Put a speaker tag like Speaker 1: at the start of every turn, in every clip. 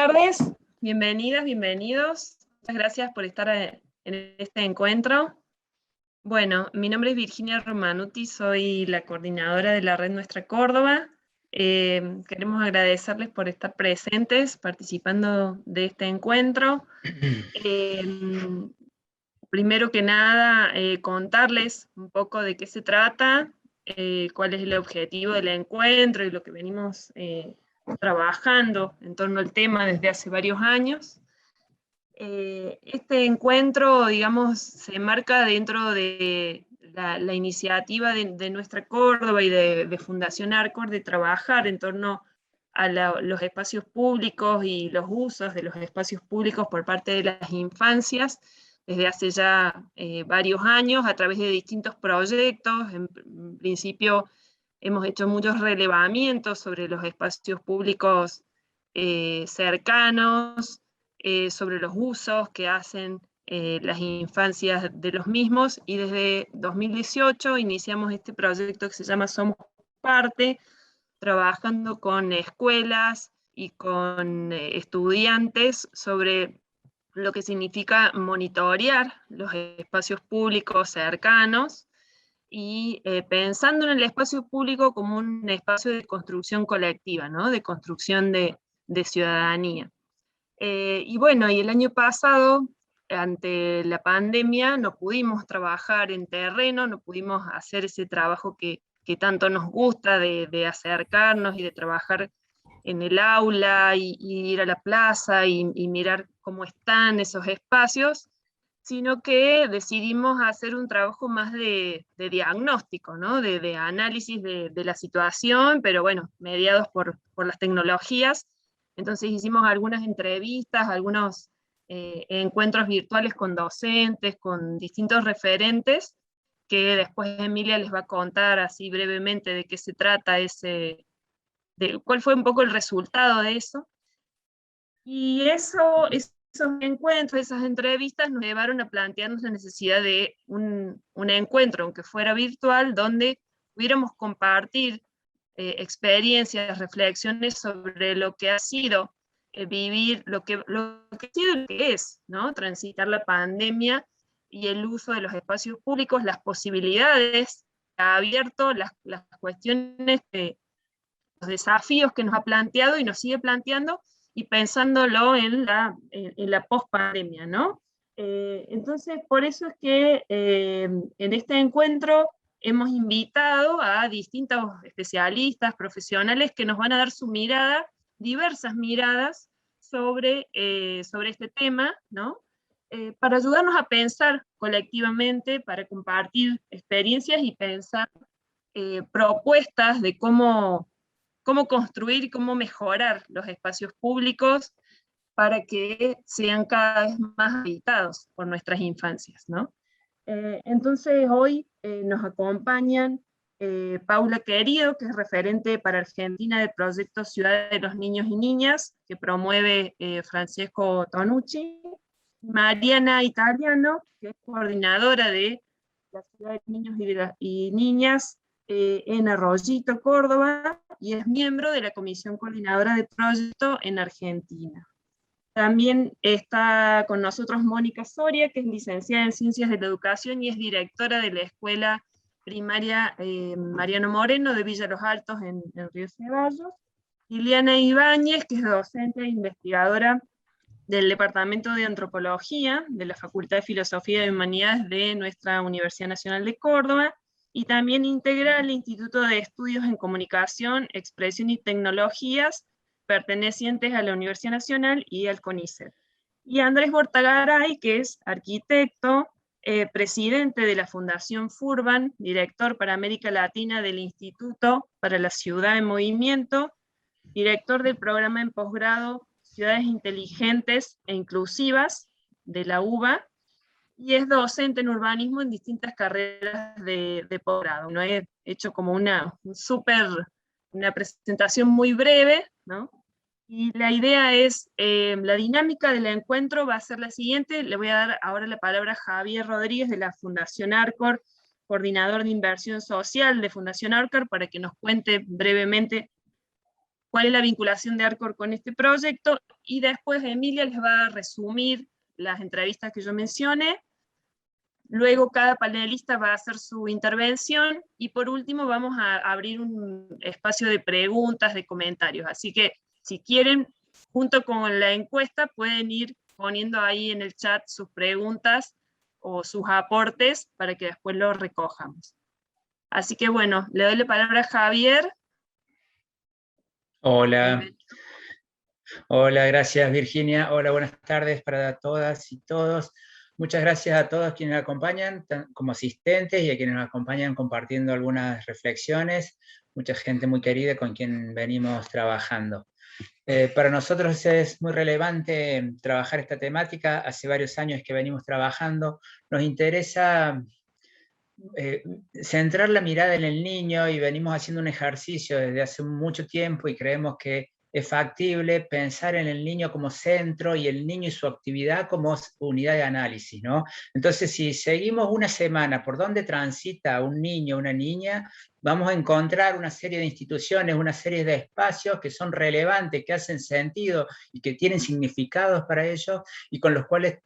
Speaker 1: tardes, bienvenidas, bienvenidos. Muchas gracias por estar en este encuentro. Bueno, mi nombre es Virginia Romanuti, soy la coordinadora de la Red Nuestra Córdoba. Queremos agradecerles por estar presentes, participando de este encuentro. Primero que nada, contarles un poco de qué se trata, cuál es el objetivo del encuentro y lo que venimos trabajando en torno al tema desde hace varios años. Este encuentro, digamos, se enmarca dentro de la iniciativa de Nuestra Córdoba y de Fundación Arcor de trabajar en torno a los espacios públicos y los usos de los espacios públicos por parte de las infancias desde hace ya varios años a través de distintos proyectos. En principio hemos hecho muchos relevamientos sobre los espacios públicos cercanos, sobre los usos que hacen las infancias de los mismos, y desde 2018 iniciamos este proyecto que se llama Somos Parte, trabajando con escuelas y con estudiantes sobre lo que significa monitorear los espacios públicos cercanos y pensando en el espacio público como un espacio de construcción colectiva, ¿no? De construcción de ciudadanía. Y bueno, y el año pasado, ante la pandemia, no pudimos trabajar en terreno, no pudimos hacer ese trabajo que tanto nos gusta de acercarnos y de trabajar en el aula y ir a la plaza y mirar cómo están esos espacios, sino que decidimos hacer un trabajo más de diagnóstico, ¿no? De análisis de la situación, pero bueno, mediados por las tecnologías. Entonces hicimos algunas entrevistas, algunos encuentros virtuales con docentes, con distintos referentes, que después Emilia les va a contar así brevemente de qué se trata de cuál fue un poco el resultado de eso. Y esos encuentros, esas entrevistas nos llevaron a plantearnos la necesidad de un encuentro, aunque fuera virtual, donde pudiéramos compartir experiencias, reflexiones sobre lo que ha sido vivir, lo que ha sido y lo que es, ¿no? Transitar la pandemia y el uso de los espacios públicos, las posibilidades que ha abierto, las cuestiones, los desafíos que nos ha planteado y nos sigue planteando, y pensándolo en la post-pandemia, ¿no? Entonces, por eso es que en este encuentro hemos invitado a distintos especialistas, profesionales, que nos van a dar su mirada, diversas miradas, sobre este tema, ¿no? Para ayudarnos a pensar colectivamente, para compartir experiencias y pensar propuestas de cómo construir y cómo mejorar los espacios públicos para que sean cada vez más habitados por nuestras infancias, ¿no? Entonces hoy nos acompañan Paula Querido, que es referente para Argentina del proyecto Ciudad de los Niños y Niñas, que promueve Francesco Tonucci; Mariana Italiano, que es coordinadora de la Ciudad de Niños y Niñas en Arroyito, Córdoba, y es miembro de la Comisión Coordinadora de Proyecto en Argentina. También está con nosotros Mónica Soria, que es licenciada en Ciencias de la Educación y es directora de la Escuela Primaria Mariano Moreno de Villa Los Altos en Río Ceballos. Liliana Ibáñez, que es docente e investigadora del Departamento de Antropología de la Facultad de Filosofía y Humanidades de nuestra Universidad Nacional de Córdoba, y también integra el Instituto de Estudios en Comunicación, Expresión y Tecnologías, pertenecientes a la Universidad Nacional y al CONICET. Y Andrés Bortagaray, que es arquitecto, presidente de la Fundación Furban, director para América Latina del Instituto para la Ciudad en Movimiento, director del programa en posgrado Ciudades Inteligentes e Inclusivas de la UBA, y es docente en urbanismo en distintas carreras de posgrado. No he hecho como una presentación muy breve, ¿no? Y la idea es, la dinámica del encuentro va a ser la siguiente. Le voy a dar ahora la palabra a Javier Rodríguez de la Fundación Arcor, coordinador de inversión social de Fundación Arcor, para que nos cuente brevemente cuál es la vinculación de ARCOR con este proyecto, y después Emilia les va a resumir las entrevistas que yo mencioné. Luego cada panelista va a hacer su intervención y por último vamos a abrir un espacio de preguntas, de comentarios. Así que si quieren, junto con la encuesta, pueden ir poniendo ahí en el chat sus preguntas o sus aportes para que después los recojamos. Así que bueno, le doy la palabra a Javier.
Speaker 2: Hola. Hola, gracias Virginia. Hola, buenas tardes para todas y todos. Muchas gracias a todos quienes nos acompañan como asistentes y a quienes nos acompañan compartiendo algunas reflexiones. Mucha gente muy querida con quien venimos trabajando. Para nosotros es muy relevante trabajar esta temática. Hace varios años que venimos trabajando. Nos interesa centrar la mirada en el niño y venimos haciendo un ejercicio desde hace mucho tiempo y creemos que es factible pensar en el niño como centro y el niño y su actividad como unidad de análisis, ¿no? Entonces, si seguimos una semana por donde transita un niño o una niña, vamos a encontrar una serie de instituciones, una serie de espacios que son relevantes, que hacen sentido y que tienen significados para ellos y con los cuales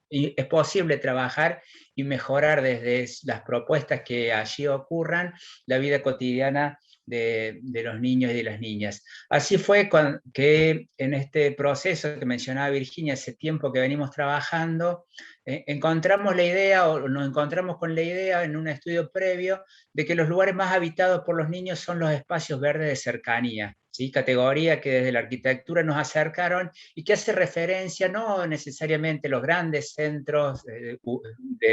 Speaker 2: es posible trabajar y mejorar desde las propuestas que allí ocurran la vida cotidiana de los niños y de las niñas. Así fue que en este proceso que mencionaba Virginia, hace tiempo que venimos trabajando, encontramos la idea, o nos encontramos con la idea en un estudio previo, de que los lugares más habitados por los niños son los espacios verdes de cercanía, ¿sí? Categoría que desde la arquitectura nos acercaron y que hace referencia no necesariamente a los grandes centros de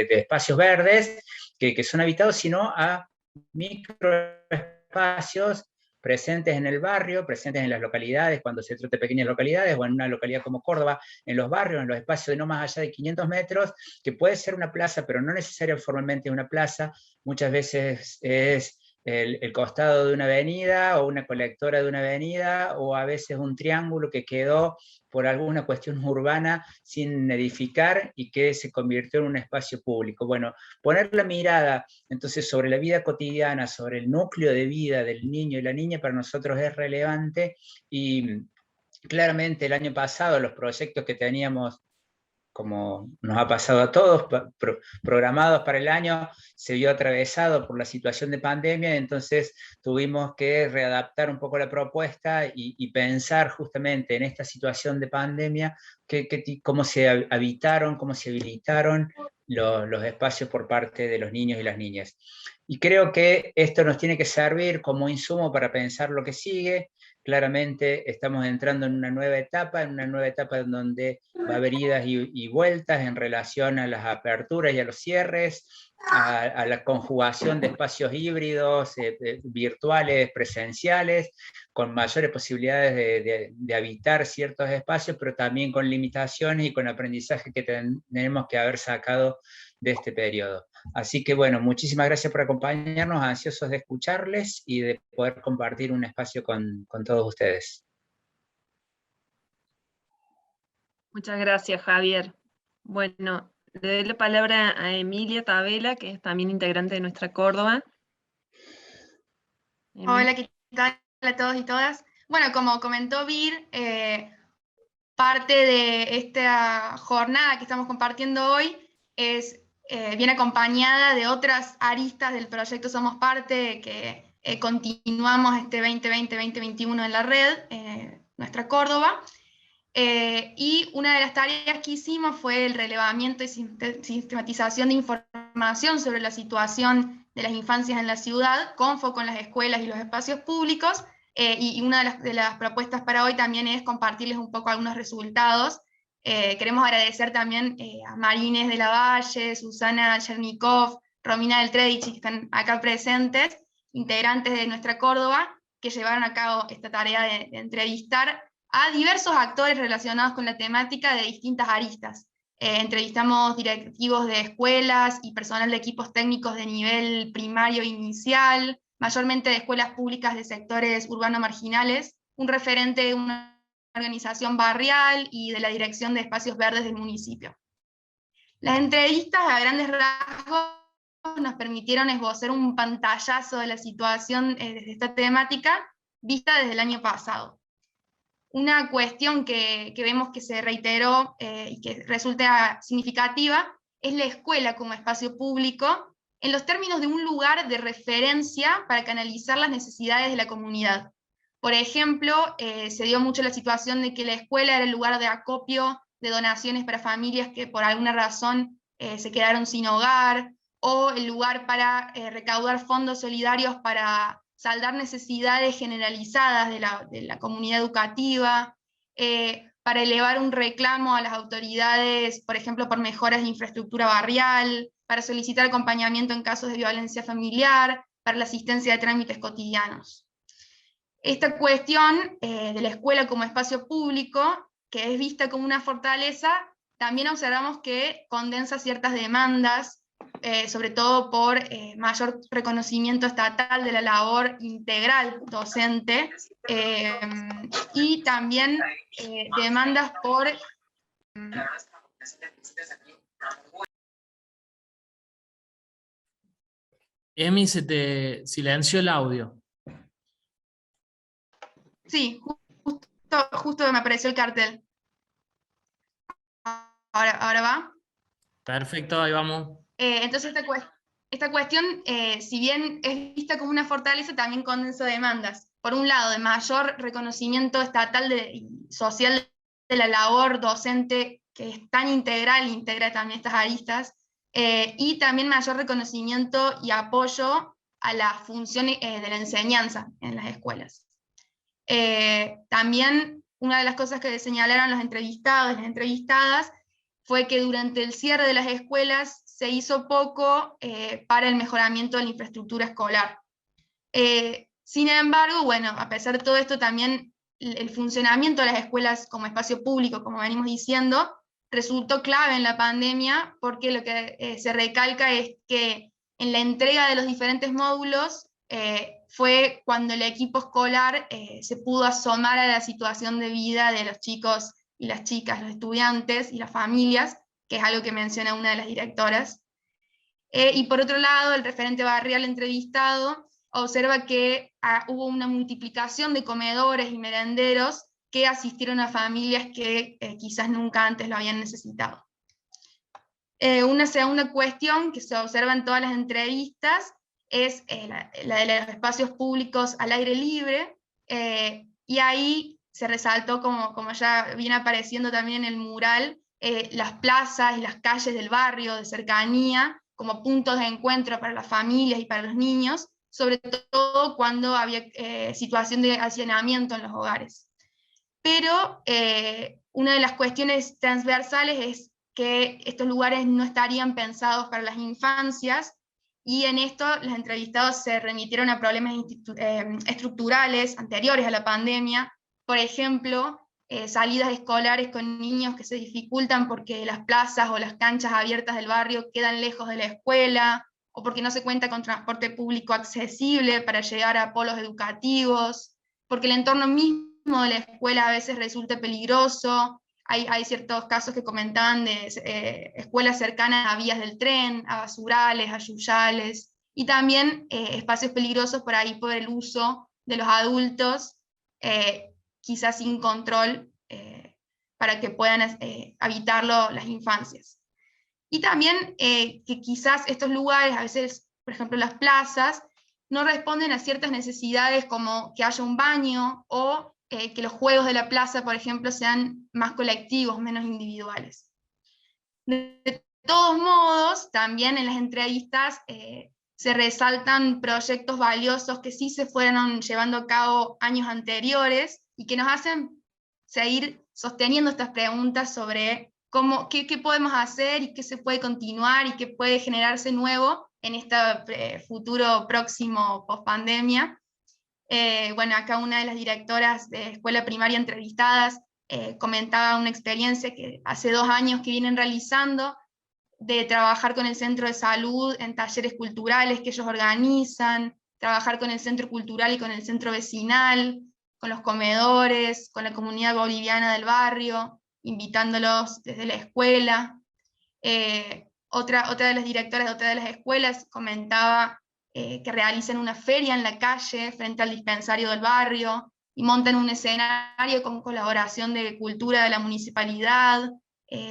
Speaker 2: espacios verdes que son habitados, sino a microespacios presentes en el barrio, presentes en las localidades, cuando se trata de pequeñas localidades, o en una localidad como Córdoba, en los barrios, en los espacios de no más allá de 500 metros, que puede ser una plaza, pero no necesariamente formalmente una plaza, muchas veces es el costado de una avenida, o una colectora de una avenida, o a veces un triángulo que quedó por alguna cuestión urbana sin edificar y que se convirtió en un espacio público. Bueno, poner la mirada entonces sobre la vida cotidiana, sobre el núcleo de vida del niño y la niña, para nosotros es relevante, y claramente el año pasado los proyectos que teníamos, como nos ha pasado a todos, programados para el año, se vio atravesado por la situación de pandemia, entonces tuvimos que readaptar un poco la propuesta y pensar justamente en esta situación de pandemia, cómo se habitaron, cómo se habilitaron los espacios por parte de los niños y las niñas. Y creo que esto nos tiene que servir como insumo para pensar lo que sigue. Claramente estamos entrando en una nueva etapa en donde va a haber idas y vueltas en relación a las aperturas y a los cierres, a la conjugación de espacios híbridos, virtuales, presenciales, con mayores posibilidades de habitar ciertos espacios, pero también con limitaciones y con aprendizaje que tenemos que haber sacado de este periodo. Así que bueno, muchísimas gracias por acompañarnos, ansiosos de escucharles y de poder compartir un espacio con todos ustedes.
Speaker 1: Muchas gracias, Javier. Bueno, le doy la palabra a Emilia Tabela, que es también integrante de nuestra Córdoba.
Speaker 3: Hola, ¿qué tal a todos y todas? Bueno, como comentó Vir, parte de esta jornada que estamos compartiendo hoy viene acompañada de otras aristas del proyecto Somos Parte, que continuamos este 2020-2021 en la red, nuestra Córdoba. Y una de las tareas que hicimos fue el relevamiento y sistematización de información sobre la situación de las infancias en la ciudad, con foco en las escuelas y los espacios públicos, y una de las propuestas para hoy también es compartirles un poco algunos resultados. Queremos agradecer también a Marines de la Valle, Susana Chernikov, Romina del Tredici, que están acá presentes, integrantes de nuestra Córdoba, que llevaron a cabo esta tarea de entrevistar a diversos actores relacionados con la temática de distintas aristas. Entrevistamos directivos de escuelas y personal de equipos técnicos de nivel primario e inicial, mayormente de escuelas públicas de sectores urbanos marginales, un referente de una organización barrial y de la Dirección de Espacios Verdes del municipio. Las entrevistas a grandes rasgos nos permitieron esbozar un pantallazo de la situación desde esta temática, vista desde el año pasado. Una cuestión que vemos que se reiteró y que resulta significativa es la escuela como espacio público, en los términos de un lugar de referencia para canalizar las necesidades de la comunidad. Por ejemplo, se dio mucho la situación de que la escuela era el lugar de acopio de donaciones para familias que por alguna razón se quedaron sin hogar, o el lugar para recaudar fondos solidarios para saldar necesidades generalizadas de la comunidad educativa, para elevar un reclamo a las autoridades, por ejemplo, por mejoras de infraestructura barrial, para solicitar acompañamiento en casos de violencia familiar, para la asistencia de trámites cotidianos. Esta cuestión de la escuela como espacio público, que es vista como una fortaleza, también observamos que condensa ciertas demandas, sobre todo por mayor reconocimiento estatal de la labor integral docente, y también demandas por...
Speaker 4: Emi, se te silenció el audio.
Speaker 3: Sí, justo me apareció el cartel. Ahora va.
Speaker 4: Perfecto, ahí vamos.
Speaker 3: Entonces esta cuestión, si bien es vista como una fortaleza, también condensa demandas. Por un lado, de mayor reconocimiento estatal y social de la labor docente, que es tan integral, integra también estas aristas, y también mayor reconocimiento y apoyo a la función de la enseñanza en las escuelas. También una de las cosas que señalaron los entrevistados y las entrevistadas fue que durante el cierre de las escuelas se hizo poco para el mejoramiento de la infraestructura escolar. Sin embargo, bueno, a pesar de todo esto, también el funcionamiento de las escuelas como espacio público, como venimos diciendo, resultó clave en la pandemia, porque lo que se recalca es que en la entrega de los diferentes módulos fue cuando el equipo escolar se pudo asomar a la situación de vida de los chicos y las chicas, los estudiantes y las familias, que es algo que menciona una de las directoras. Y por otro lado, el referente barrial entrevistado observa que hubo una multiplicación de comedores y merenderos que asistieron a familias que quizás nunca antes lo habían necesitado. Una segunda cuestión que se observa en todas las entrevistas es la de los espacios públicos al aire libre, y ahí se resaltó, como ya viene apareciendo también en el mural, las plazas y las calles del barrio de cercanía como puntos de encuentro para las familias y para los niños, sobre todo cuando había situación de hacinamiento en los hogares. Pero una de las cuestiones transversales es que estos lugares no estarían pensados para las infancias, y en esto los entrevistados se remitieron a problemas estructurales anteriores a la pandemia, por ejemplo, salidas escolares con niños que se dificultan porque las plazas o las canchas abiertas del barrio quedan lejos de la escuela, o porque no se cuenta con transporte público accesible para llegar a polos educativos, porque el entorno mismo de la escuela a veces resulta peligroso. Hay ciertos casos que comentaban de escuelas cercanas a vías del tren, a basurales, a yuyales, y también espacios peligrosos por ahí por el uso de los adultos, quizás sin control, para que puedan habitarlo las infancias. Y también que quizás estos lugares, a veces, por ejemplo las plazas, no responden a ciertas necesidades como que haya un baño, o que los juegos de la plaza, por ejemplo, sean más colectivos, menos individuales. De todos modos, también en las entrevistas se resaltan proyectos valiosos que sí se fueron llevando a cabo años anteriores y que nos hacen seguir sosteniendo estas preguntas sobre qué podemos hacer y qué se puede continuar y qué puede generarse nuevo en este futuro próximo post-pandemia. Bueno, acá una de las directoras de escuela primaria entrevistadas comentaba una experiencia que hace 2 años que vienen realizando, de trabajar con el centro de salud en talleres culturales que ellos organizan, trabajar con el centro cultural y con el centro vecinal, con los comedores, con la comunidad boliviana del barrio, invitándolos desde la escuela. Otra de las directoras de otra de las escuelas comentaba que realicen una feria en la calle frente al dispensario del barrio y monten un escenario con colaboración de cultura de la municipalidad,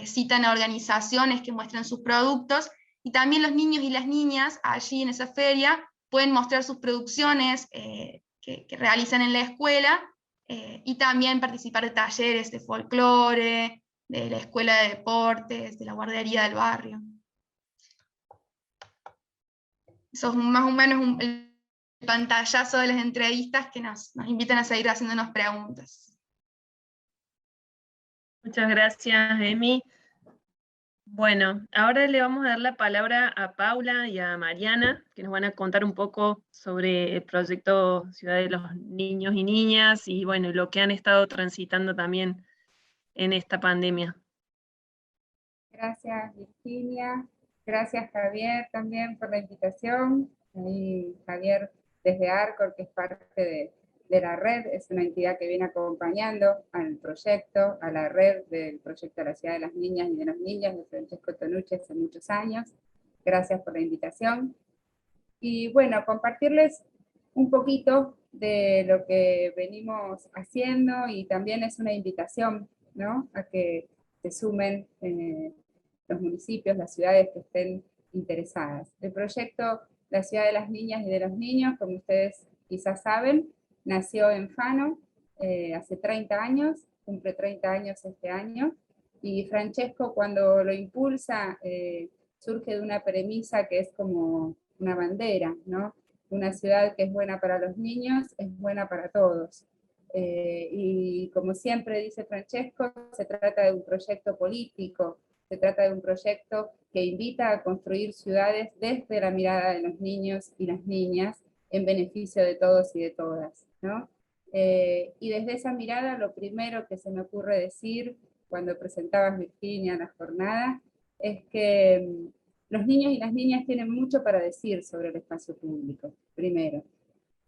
Speaker 3: citan a organizaciones que muestren sus productos, y también los niños y las niñas allí en esa feria pueden mostrar sus producciones que realizan en la escuela, y también participar de talleres de folclore, de la escuela de deportes, de la guardería del barrio. Eso es más o menos el pantallazo de las entrevistas que nos invitan a seguir haciéndonos preguntas.
Speaker 1: Muchas gracias, Emi. Bueno, ahora le vamos a dar la palabra a Paula y a Mariana, que nos van a contar un poco sobre el proyecto Ciudad de los Niños y Niñas y bueno, lo que han estado transitando también en esta pandemia.
Speaker 5: Gracias, Virginia. Gracias, Javier, también por la invitación. Y Javier, desde ARCOR, que es parte de la red, es una entidad que viene acompañando al proyecto, a la red del proyecto de la Ciudad de las Niñas y de los Niños de Francesco Tonucci hace muchos años. Gracias por la invitación. Y bueno, compartirles un poquito de lo que venimos haciendo, y también es una invitación, ¿no?, a que se sumen los municipios, las ciudades que estén interesadas. El proyecto La Ciudad de las Niñas y de los Niños, como ustedes quizás saben, nació en Fano hace 30 años, cumple 30 años este año, y Francesco, cuando lo impulsa, surge de una premisa que es como una bandera, ¿no? Una ciudad que es buena para los niños, es buena para todos. Y como siempre dice Francesco, se trata de un proyecto político, se trata de un proyecto que invita a construir ciudades desde la mirada de los niños y las niñas, en beneficio de todos y de todas, ¿no? Y desde esa mirada, lo primero que se me ocurre decir, cuando presentabas, Virginia, la jornada, es que los niños y las niñas tienen mucho para decir sobre el espacio público, primero.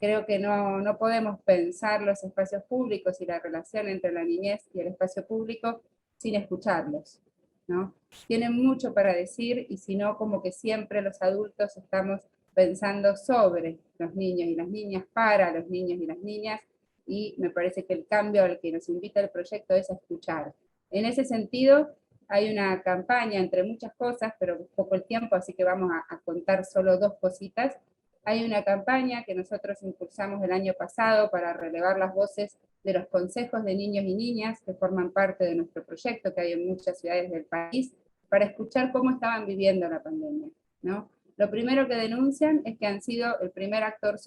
Speaker 5: Creo que no podemos pensar los espacios públicos y la relación entre la niñez y el espacio público sin escucharlos, ¿no? Tienen mucho para decir, y si no, como que siempre los adultos estamos pensando sobre los niños y las niñas, para los niños y las niñas, y me parece que el cambio al que nos invita el proyecto es a escuchar. En ese sentido, hay una campaña, entre muchas cosas, pero poco el tiempo, así que vamos a contar solo 2 cositas. Hay una campaña que nosotros impulsamos el año pasado para relevar las voces de los consejos de niños y niñas que forman parte de nuestro proyecto, que hay en muchas ciudades del país, para escuchar cómo estaban viviendo la pandemia, ¿no? Lo primero que denuncian es que han sido el primer actor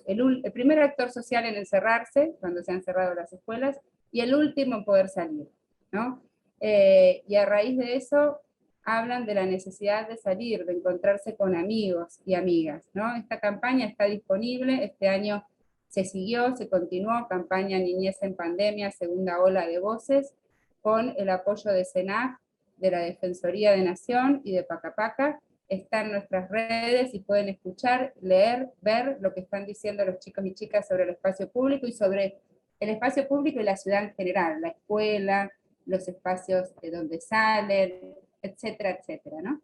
Speaker 5: social en encerrarse, cuando se han cerrado las escuelas, y el último en poder salir, ¿no? Y a raíz de eso hablan de la necesidad de salir, de encontrarse con amigos y amigas, ¿no? Esta campaña está disponible, este año se siguió, se continuó, campaña Niñez en Pandemia, segunda ola de voces, con el apoyo de CENAC, de la Defensoría de Nación y de Pacapaca. Está en nuestras redes y pueden escuchar, leer, ver lo que están diciendo los chicos y chicas sobre el espacio público y sobre el espacio público y la ciudad en general, la escuela, los espacios de donde salen, etcétera, etcétera, ¿no?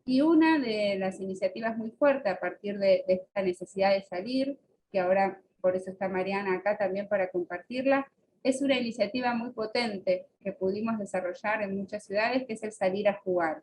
Speaker 5: Y una de las iniciativas muy fuertes a partir de esta necesidad de salir, que ahora por eso está Mariana acá también para compartirla, es una iniciativa muy potente que pudimos desarrollar en muchas ciudades, que es el Salir a Jugar,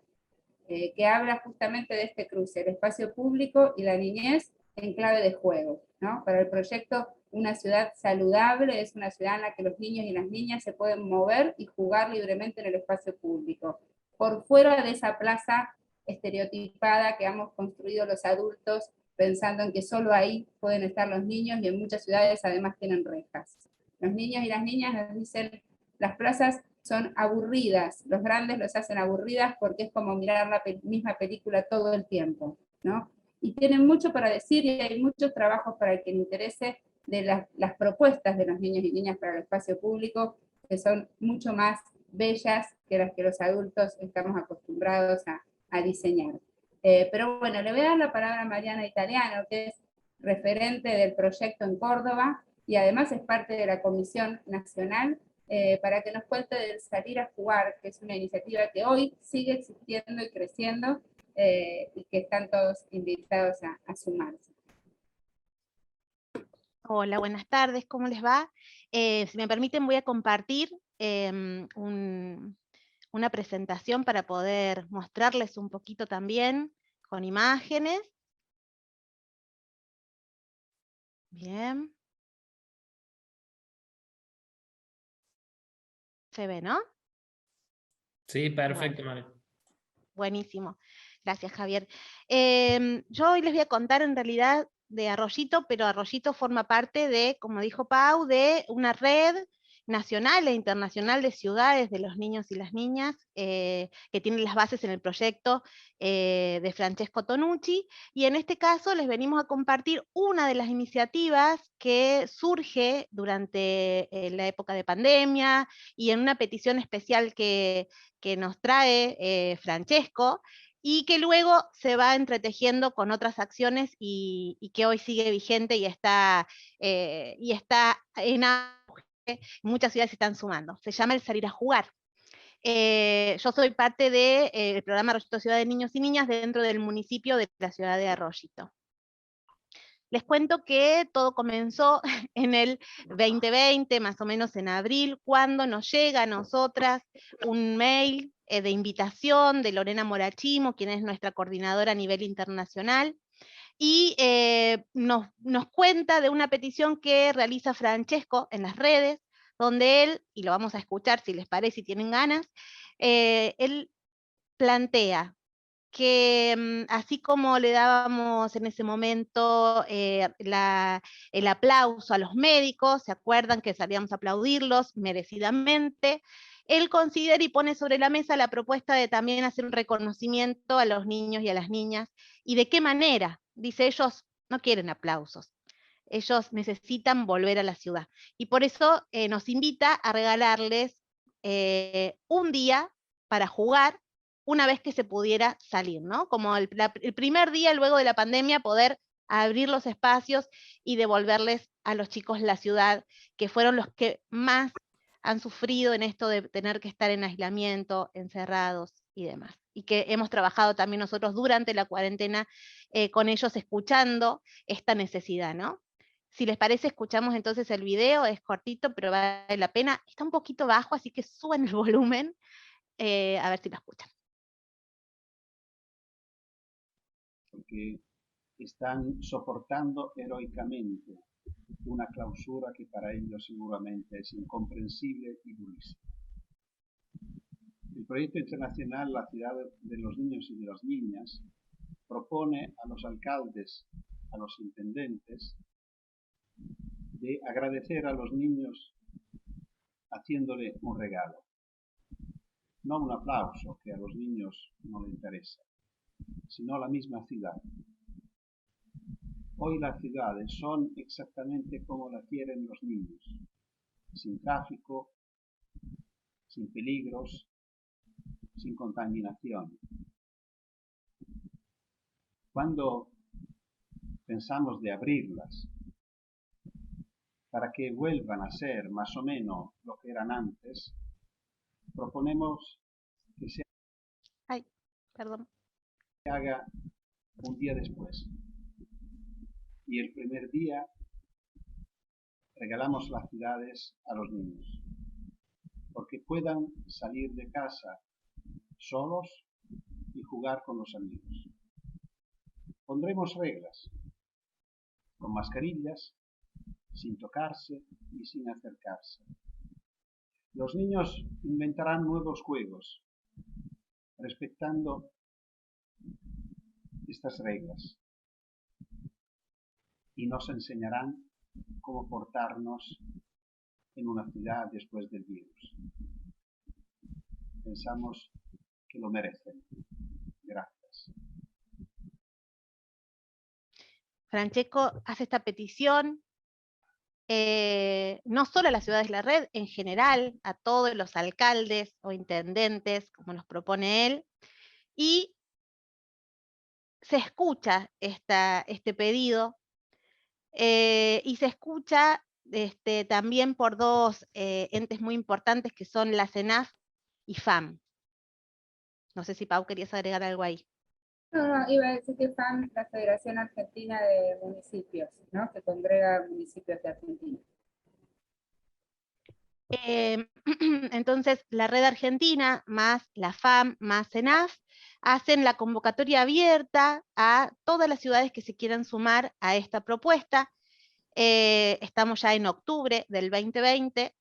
Speaker 5: que habla justamente de este cruce, el espacio público y la niñez en clave de juego, ¿no? Para el proyecto Una Ciudad Saludable es una ciudad en la que los niños y las niñas se pueden mover y jugar libremente en el espacio público, por fuera de esa plaza estereotipada que hemos construido los adultos, pensando en que solo ahí pueden estar los niños, y en muchas ciudades además tienen rejas. Los niños y las niñas nos dicen, las plazas son aburridas, los grandes los hacen aburridas porque es como mirar la misma película todo el tiempo, ¿no? Y tienen mucho para decir, y hay muchos trabajos para el que le interese de las propuestas de los niños y niñas para el espacio público, que son mucho más bellas que las que los adultos estamos acostumbrados a diseñar. Pero bueno, le voy a dar la palabra a Mariana Italiano, que es referente del proyecto en Córdoba, y además es parte de la Comisión Nacional, para que nos cuente del Salir a Jugar, que es una iniciativa que hoy sigue existiendo y creciendo, y que están todos invitados a sumarse.
Speaker 6: Hola, buenas tardes, ¿cómo les va? Si me permiten, voy a compartir una presentación para poder mostrarles un poquito también con imágenes. Bien. ¿Se ve, no?
Speaker 4: Sí, perfecto, Mari.
Speaker 6: Buenísimo. Gracias, Javier. Yo hoy les voy a contar en realidad de Arroyito, pero Arroyito forma parte de, como dijo Pau, de una red nacional e internacional de ciudades de los niños y las niñas, que tienen las bases en el proyecto de Francesco Tonucci, y en este caso les venimos a compartir una de las iniciativas que surge durante la época de pandemia y en una petición especial que nos trae Francesco, y que luego se va entretejiendo con otras acciones y que hoy sigue vigente y está en auge. Muchas ciudades se están sumando. Se llama el Salir a Jugar. Yo soy parte del programa Arroyito Ciudad de Niños y Niñas dentro del municipio de la ciudad de Arroyito. Les cuento que todo comenzó en el 2020, más o menos en abril, cuando nos llega a nosotras un mail de invitación de Lorena Morachimo, quien es nuestra coordinadora a nivel internacional, y nos cuenta de una petición que realiza Francesco en las redes, donde él, y lo vamos a escuchar si les parece, si tienen ganas, él plantea que así como le dábamos en ese momento el aplauso a los médicos, ¿se acuerdan que salíamos a aplaudirlos merecidamente? Él considera y pone sobre la mesa la propuesta de también hacer un reconocimiento a los niños y a las niñas. ¿Y de qué manera? Dice, ellos no quieren aplausos, ellos necesitan volver a la ciudad. Y por eso nos invita a regalarles un día para jugar una vez que se pudiera salir, ¿no? Como el primer día luego de la pandemia, poder abrir los espacios y devolverles a los chicos la ciudad, que fueron los que más han sufrido en esto de tener que estar en aislamiento, encerrados y demás. Y que hemos trabajado también nosotros durante la cuarentena con ellos, escuchando esta necesidad, ¿no? Si les parece, escuchamos entonces el video, es cortito, pero vale la pena. Está un poquito bajo, así que suban el volumen, a ver si lo escuchan.
Speaker 7: Porque están soportando heroicamente una clausura que para ellos seguramente es incomprensible y durísima. El proyecto internacional La Ciudad de los Niños y de las Niñas propone a los alcaldes, a los intendentes, de agradecer a los niños haciéndole un regalo. No un aplauso, que a los niños no les interesa, sino la misma ciudad. Hoy las ciudades son exactamente como la quieren los niños, sin tráfico, sin peligros, sin contaminación. Cuando pensamos de abrirlas para que vuelvan a ser más o menos lo que eran antes, proponemos que se haga un día después. Y el primer día regalamos las ciudades a los niños, porque puedan salir de casa solos y jugar con los amigos. Pondremos reglas, con mascarillas, sin tocarse y sin acercarse. Los niños inventarán nuevos juegos, respetando estas reglas, y nos enseñarán cómo portarnos en una ciudad después del virus. Pensamos que lo merecen. Gracias.
Speaker 6: Francesco hace esta petición, no solo a las ciudades de la red, en general, a todos los alcaldes o intendentes, como nos propone él, y se escucha este pedido, y se escucha también por dos entes muy importantes que son la CENAF y FAM. No sé si Pau querías agregar algo ahí.
Speaker 5: No, iba a decir que FAM, la Federación Argentina de Municipios, ¿no? Que congrega municipios de Argentina.
Speaker 6: Entonces, la Red Argentina, más la FAM, más CENAF, hacen la convocatoria abierta a todas las ciudades que se quieran sumar a esta propuesta. Estamos ya en octubre del 2020,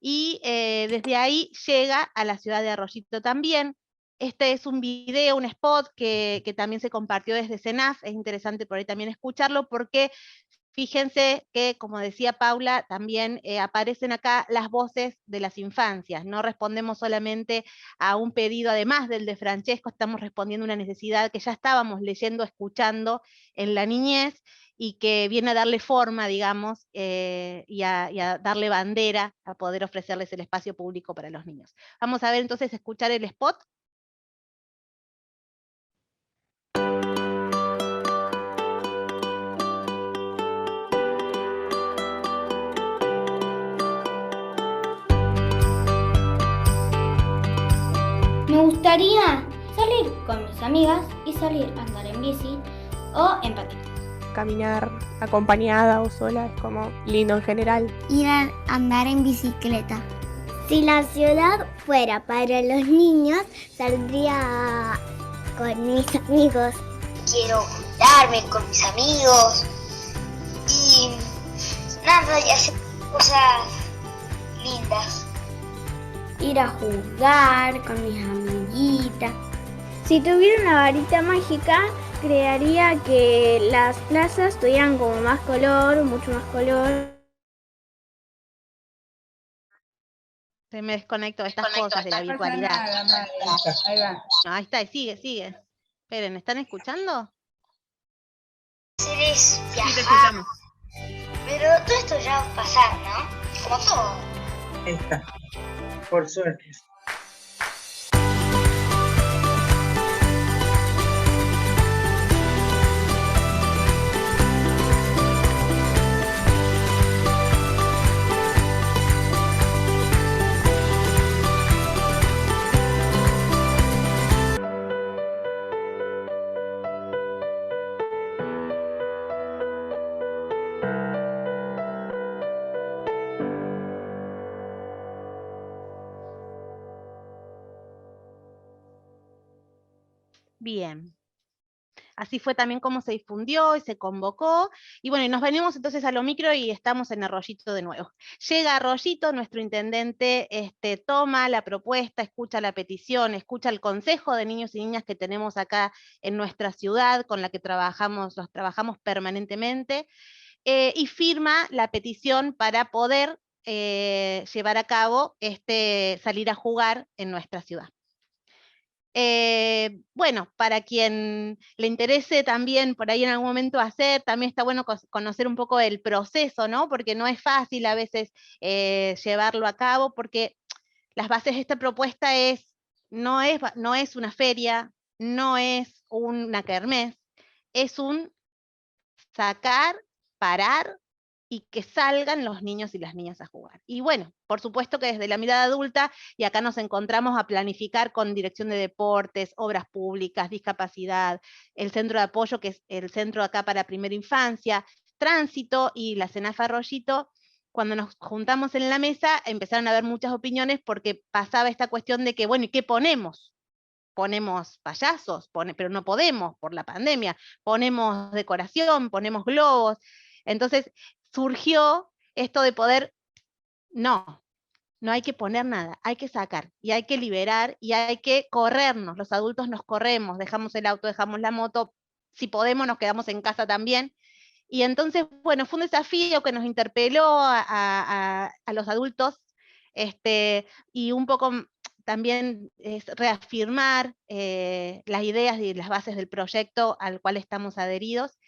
Speaker 6: y desde ahí llega a la ciudad de Arroyito también. Este es un video, un spot que también se compartió desde CENAF, es interesante por ahí también escucharlo, porque fíjense que, como decía Paula, también aparecen acá las voces de las infancias. No respondemos solamente a un pedido, además del de Francesco, estamos respondiendo a una necesidad que ya estábamos leyendo, escuchando en la niñez, y que viene a darle forma, digamos, y a darle bandera a poder ofrecerles el espacio público para los niños. Vamos a ver entonces, escuchar el spot.
Speaker 8: Me gustaría salir con mis amigas y salir a andar en bici o en patín.
Speaker 9: Caminar acompañada o sola es como lindo en general.
Speaker 8: Ir a andar en bicicleta. Si la ciudad fuera para los niños, saldría con mis amigos. Quiero juntarme con mis amigos y nada, y hacer cosas lindas. Ir a jugar con mis amiguitas. Si tuviera una varita mágica, crearía que las plazas tuvieran como más color, mucho más color.
Speaker 6: Se me desconectó estas cosas de la virtualidad.
Speaker 5: Ahí va.
Speaker 6: No, ahí está, sigue. Esperen, ¿están escuchando?
Speaker 8: Seres viajar.
Speaker 1: Sí, te escuchamos.
Speaker 8: Pero todo esto ya va a pasar, ¿no? Como todo.
Speaker 2: Ahí está, por suerte.
Speaker 6: Bien. Así fue también como se difundió y se convocó, y bueno, y nos venimos entonces a lo micro y estamos en Arroyito de nuevo. Llega Arroyito, nuestro intendente toma la propuesta, escucha la petición, escucha el consejo de niños y niñas que tenemos acá en nuestra ciudad, con la que los trabajamos permanentemente, y firma la petición para poder llevar a cabo salir a jugar en nuestra ciudad. Bueno, para quien le interese también por ahí en algún momento hacer, también está bueno conocer un poco el proceso, ¿no? Porque no es fácil a veces llevarlo a cabo, porque las bases de esta propuesta no es una feria, no es una kermés, es un sacar, parar, y que salgan los niños y las niñas a jugar. Y bueno, por supuesto que desde la mirada adulta, y acá nos encontramos a planificar con Dirección de Deportes, Obras Públicas, Discapacidad, el Centro de Apoyo, que es el centro acá para Primera Infancia, Tránsito y la CENAF Arroyito. Cuando nos juntamos en la mesa, empezaron a haber muchas opiniones, porque pasaba esta cuestión de que, bueno, ¿y qué ponemos? Ponemos payasos, pero no podemos por la pandemia, ponemos decoración, ponemos globos. Entonces surgió esto de poder, no hay que poner nada, hay que sacar, y hay que liberar, y hay que corrernos. Los adultos nos corremos, dejamos el auto, dejamos la moto, si podemos nos quedamos en casa también. Y entonces, bueno, fue un desafío que nos interpeló a los adultos, y un poco también es reafirmar las ideas y las bases del proyecto al cual estamos adheridos.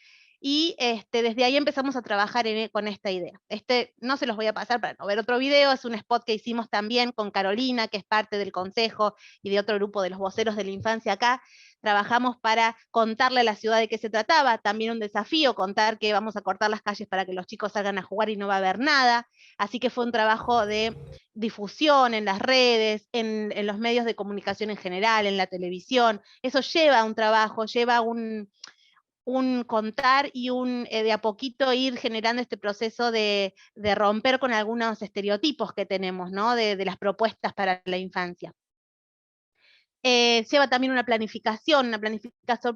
Speaker 6: y desde ahí empezamos a trabajar con esta idea. No se los voy a pasar para no ver otro video, es un spot que hicimos también con Carolina, que es parte del consejo y de otro grupo de los voceros de la infancia acá. Trabajamos para contarle a la ciudad de qué se trataba, también un desafío, contar que vamos a cortar las calles para que los chicos salgan a jugar y no va a haber nada, así que fue un trabajo de difusión en las redes, en los medios de comunicación en general, en la televisión. Eso lleva un trabajo, lleva un contar y de a poquito ir generando este proceso de romper con algunos estereotipos que tenemos, ¿no? de las propuestas para la infancia. Lleva también una planificación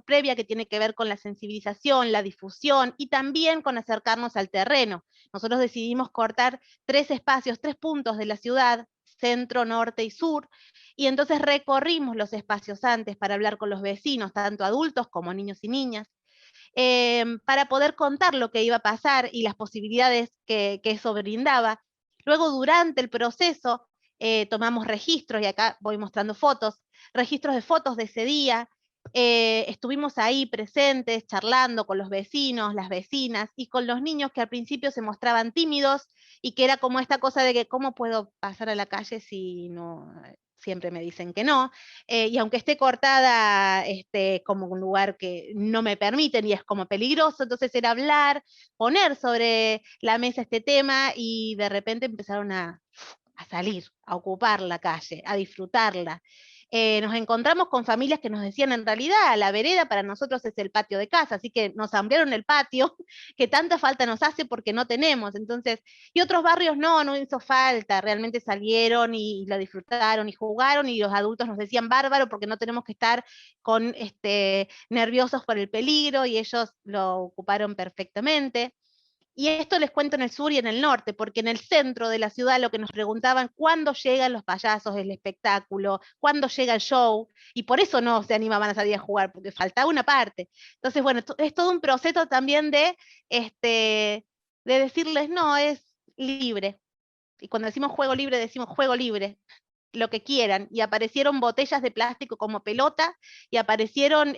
Speaker 6: previa que tiene que ver con la sensibilización, la difusión y también con acercarnos al terreno. Nosotros decidimos cortar 3 espacios, 3 puntos de la ciudad, centro, norte y sur, y entonces recorrimos los espacios antes para hablar con los vecinos, tanto adultos como niños y niñas, para poder contar lo que iba a pasar y las posibilidades que eso brindaba. Luego, durante el proceso, tomamos registros, y acá voy mostrando fotos, registros de fotos de ese día. Estuvimos ahí presentes, charlando con los vecinos, las vecinas, y con los niños que al principio se mostraban tímidos, y que era como esta cosa de que, ¿cómo puedo pasar a la calle si no... siempre me dicen que no, y aunque esté cortada como un lugar que no me permiten y es como peligroso, entonces era hablar, poner sobre la mesa este tema, y de repente empezaron a salir, a ocupar la calle, a disfrutarla. Nos encontramos con familias que nos decían, en realidad, la vereda para nosotros es el patio de casa, así que nos ampliaron el patio, que tanta falta nos hace porque no tenemos. Entonces, y otros barrios no hizo falta, realmente salieron y lo disfrutaron y jugaron, y los adultos nos decían, bárbaro, porque no tenemos que estar con nerviosos por el peligro, y ellos lo ocuparon perfectamente. Y esto les cuento en el sur y en el norte, porque en el centro de la ciudad lo que nos preguntaban, ¿cuándo llegan los payasos, el espectáculo? ¿Cuándo llega el show? Y por eso no se animaban a salir a jugar, porque faltaba una parte. Entonces, bueno, es todo un proceso también de decirles, no, es libre. Y cuando decimos juego libre, lo que quieran. Y aparecieron botellas de plástico como pelota, y aparecieron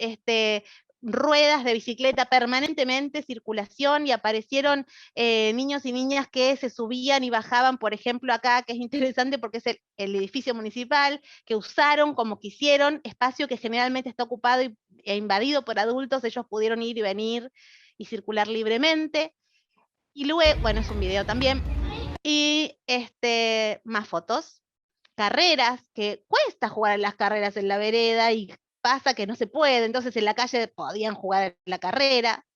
Speaker 6: ruedas de bicicleta permanentemente, circulación, y aparecieron niños y niñas que se subían y bajaban, por ejemplo acá, que es interesante porque es el edificio municipal, que usaron como quisieron, espacio que generalmente está ocupado e invadido por adultos, ellos pudieron ir y venir y circular libremente. Y luego, bueno, es un video también, y más fotos, carreras, que cuesta jugar en las carreras en la vereda, y pasa que no se puede, entonces en la calle podían jugar en la carrera.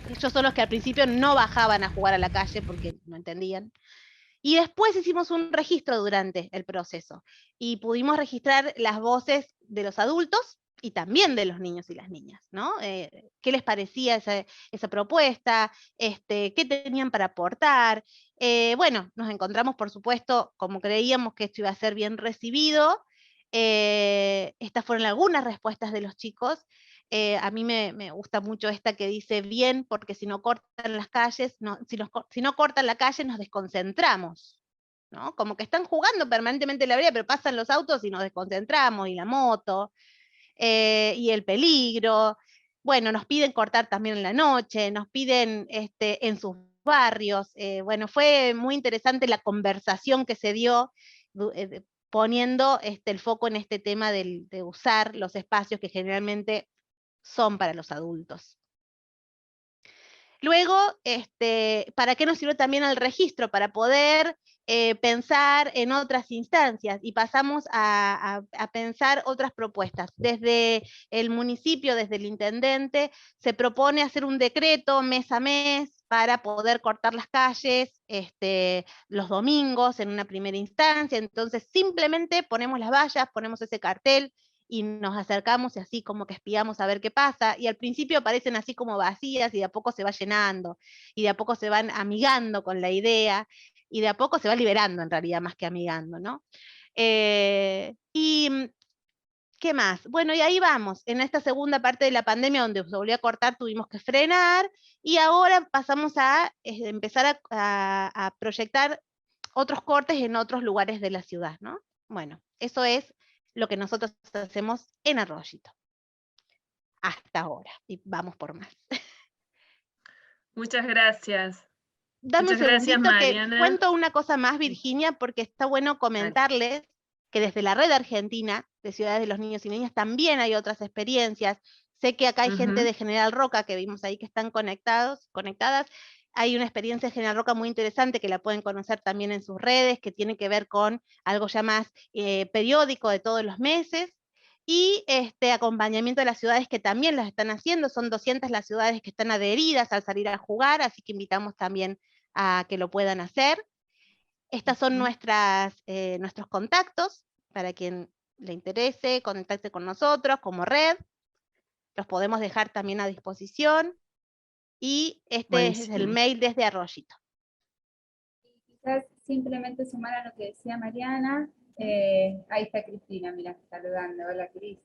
Speaker 6: Ellos son los que al principio no bajaban a jugar a la calle porque no entendían. Y después hicimos un registro durante el proceso, y pudimos registrar las voces de los adultos y también de los niños y las niñas, ¿no? ¿Qué les parecía esa propuesta? ¿Qué tenían para aportar? Bueno, nos encontramos, por supuesto, como creíamos que esto iba a ser bien recibido. Estas fueron algunas respuestas de los chicos. A mí me gusta mucho esta que dice, bien, porque si no cortan las calles, si no cortan la calle nos desconcentramos, ¿no? Como que están jugando permanentemente en la vereda, pero pasan los autos y nos desconcentramos, y la moto, y el peligro. Bueno, nos piden cortar también en la noche, nos piden en sus barrios. Bueno, fue muy interesante la conversación que se dio, poniendo el foco en este tema de usar los espacios que generalmente son para los adultos. Luego, ¿para qué nos sirve también el registro? Para poder pensar en otras instancias, y pasamos a pensar otras propuestas. Desde el municipio, desde el intendente, se propone hacer un decreto mes a mes para poder cortar las calles los domingos en una primera instancia. Entonces simplemente ponemos las vallas, ponemos ese cartel, y nos acercamos y así como que espiamos a ver qué pasa, y al principio parecen así como vacías, y de a poco se va llenando, y de a poco se van amigando con la idea, y de a poco se va liberando en realidad más que amigando, ¿no? Y ¿qué más? Bueno, y ahí vamos, en esta segunda parte de la pandemia donde se volvió a cortar, tuvimos que frenar, y ahora pasamos a empezar a proyectar otros cortes en otros lugares de la ciudad, ¿no? Bueno, eso es lo que nosotros hacemos en Arroyito. hasta ahora, y vamos por más.
Speaker 1: Muchas gracias.
Speaker 6: Dame un
Speaker 1: Muchas gracias,
Speaker 6: segundito que
Speaker 1: Mariana.
Speaker 6: cuento una cosa más, Virginia, porque está bueno comentarles que desde la Red Argentina de Ciudades de los Niños y Niñas también hay otras experiencias. Sé que acá hay gente de General Roca, que vimos ahí que están conectadas. Hay una experiencia de General Roca muy interesante que la pueden conocer también en sus redes, que tiene que ver con algo ya más periódico de todos los meses, y acompañamiento de las ciudades que también las están haciendo. Son 200 las ciudades que están adheridas al salir a jugar, así que invitamos también a que lo puedan hacer. Estas son nuestros contactos, para quien le interese, contacte con nosotros como red. Los podemos dejar también a disposición. Y
Speaker 1: Buenísimo.
Speaker 6: es el mail desde Arroyito.
Speaker 5: Quizás simplemente sumar a lo que decía Mariana. Ahí está Cristina, mira, saludando. Hola, Cris.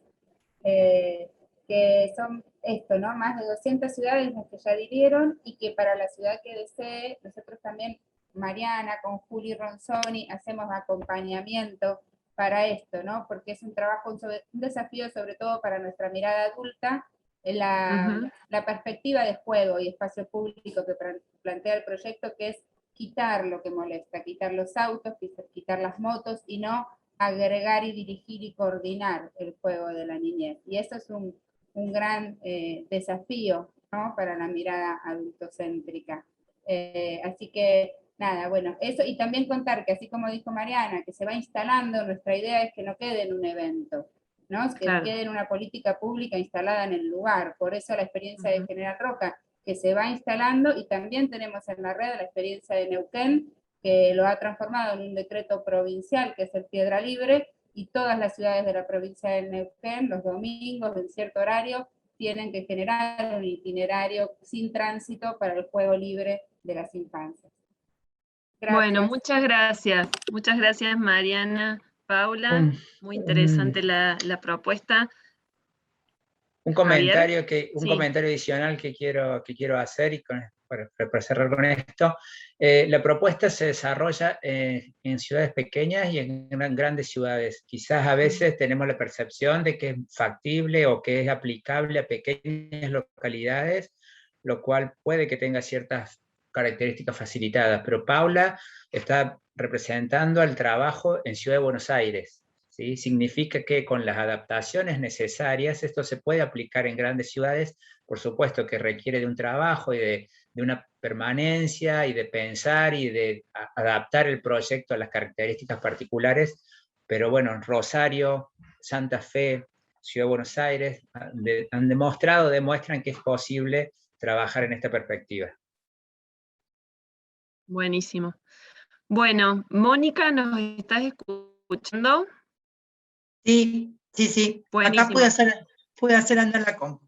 Speaker 5: Que son esto, ¿no? Más de 200 ciudades las que ya adhirieron, y que para la ciudad que desee, nosotros también, Mariana, con Juli Ronzoni, hacemos acompañamiento para esto, ¿no? Porque es un trabajo, un desafío sobre todo para nuestra mirada adulta, la perspectiva de juego y espacio público que plantea el proyecto, que es quitar lo que molesta, quitar los autos, quitar las motos, y no agregar y dirigir y coordinar el juego de la niñez. Y eso es un gran desafío, ¿no? Para la mirada adultocéntrica. Así que, nada, bueno, eso, y también contar que, así como dijo Mariana, que se va instalando, nuestra idea es que no quede en un evento, ¿no? Que quede en una política pública instalada en el lugar. Por eso la experiencia de General Roca, que se va instalando, y también tenemos en la red la experiencia de Neuquén, que lo ha transformado en un decreto provincial, que es el Piedra Libre, y todas las ciudades de la provincia de Neuquén, los domingos, en cierto horario, tienen que generar un itinerario sin tránsito para el juego libre de las infancias. Gracias.
Speaker 1: Bueno, muchas gracias. Muchas gracias, Mariana, Paula. Muy interesante la propuesta.
Speaker 2: Un comentario adicional que quiero hacer, y para cerrar con esto. La propuesta se desarrolla en ciudades pequeñas y en grandes ciudades. Quizás a veces tenemos la percepción de que es factible o que es aplicable a pequeñas localidades, lo cual puede que tenga ciertas características facilitadas, pero Paula está representando al trabajo en Ciudad de Buenos Aires. ¿Sí? Significa que con las adaptaciones necesarias esto se puede aplicar en grandes ciudades, por supuesto que requiere de un trabajo y de una permanencia y de pensar y de adaptar el proyecto a las características particulares, pero bueno, Rosario, Santa Fe, Ciudad de Buenos Aires demuestran que es posible trabajar en esta perspectiva.
Speaker 1: Buenísimo. Bueno, Mónica, ¿nos estás escuchando?
Speaker 10: Sí, sí, sí.
Speaker 1: Buenísimo.
Speaker 10: Acá pude hacer andar la compu.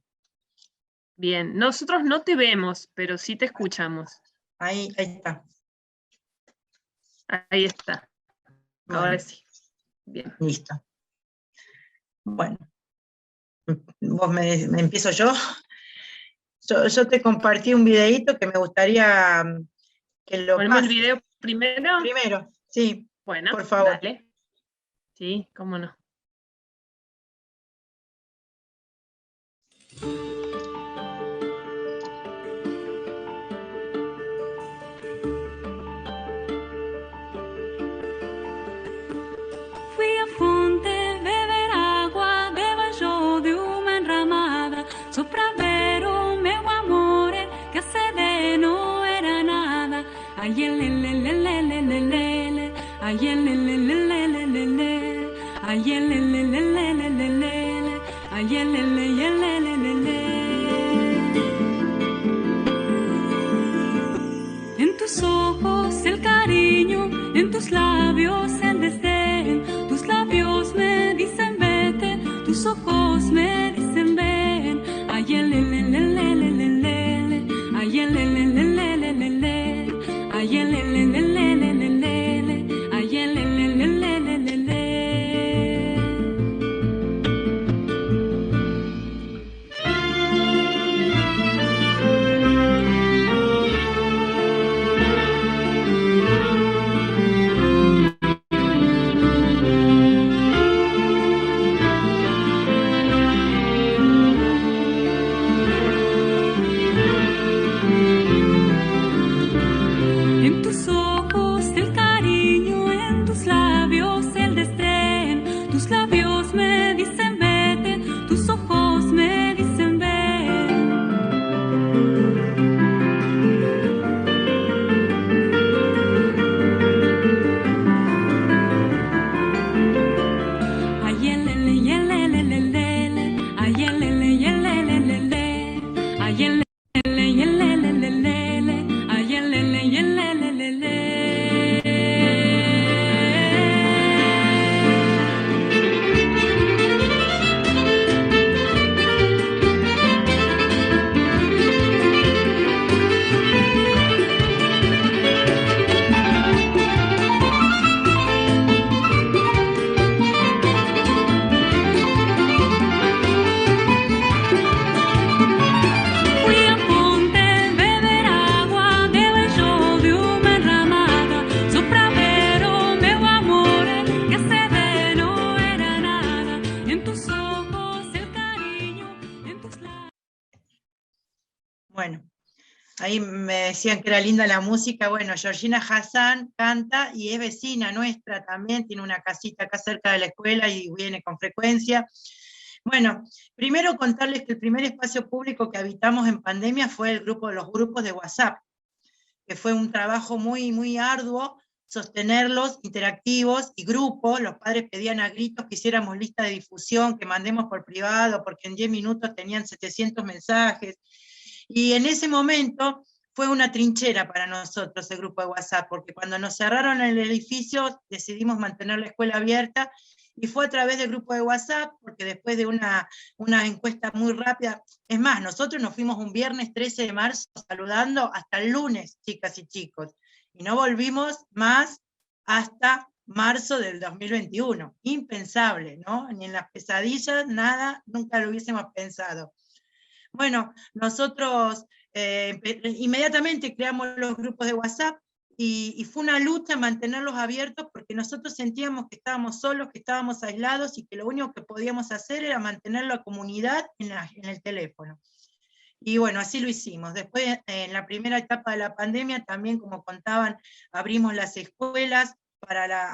Speaker 1: Bien, nosotros no te vemos, pero sí te escuchamos.
Speaker 10: Ahí está.
Speaker 1: Ahí está.
Speaker 10: Bueno,
Speaker 1: ahora sí. Bien.
Speaker 10: Listo. Bueno, me empiezo yo. Yo te compartí un videíto que me gustaría que lo
Speaker 1: ¿Ponemos
Speaker 10: pases.
Speaker 1: el video primero?
Speaker 10: Primero, sí.
Speaker 1: Bueno,
Speaker 10: por favor.
Speaker 1: Dale. Sí, cómo no.
Speaker 11: Fui a fonte beber água debaixo de uma enramada, só pra ver o meu amor, que a sede não era nada. Ai, lelelelelelelele, ai, lelelelelelele, ai, lelelelelelele, ai, lelelelelelele. En tus ojos el cariño, en tus labios el desdén, tus labios me dicen vete, tus ojos me dicen ven. Ay, lelelelelelele, ay, lelelelelelele, ay, lelelelelelele, ay, lelelelelelele.
Speaker 10: Ahí me decían que era linda la música. Bueno, Georgina Hassan canta y es vecina nuestra también, tiene una casita acá cerca de la escuela y viene con frecuencia. Bueno, primero contarles que el primer espacio público que habitamos en pandemia fue los grupos de WhatsApp, que fue un trabajo muy, muy arduo, sostenerlos, interactivos y grupos. Los padres pedían a gritos que hiciéramos lista de difusión, que mandemos por privado, porque en 10 minutos tenían 700 mensajes. Y en ese momento fue una trinchera para nosotros el grupo de WhatsApp, porque cuando nos cerraron el edificio decidimos mantener la escuela abierta, y fue a través del grupo de WhatsApp, porque después de una encuesta muy rápida, es más, nosotros nos fuimos un viernes 13 de marzo saludando hasta el lunes, chicas y chicos, y no volvimos más hasta marzo del 2021. Impensable, ¿no? Ni en las pesadillas, nada, nunca lo hubiésemos pensado. Bueno, nosotros inmediatamente creamos los grupos de WhatsApp y fue una lucha mantenerlos abiertos porque nosotros sentíamos que estábamos solos, que estábamos aislados y que lo único que podíamos hacer era mantener la comunidad en el teléfono. Y bueno, así lo hicimos. Después, en la primera etapa de la pandemia, también, como contaban, abrimos las escuelas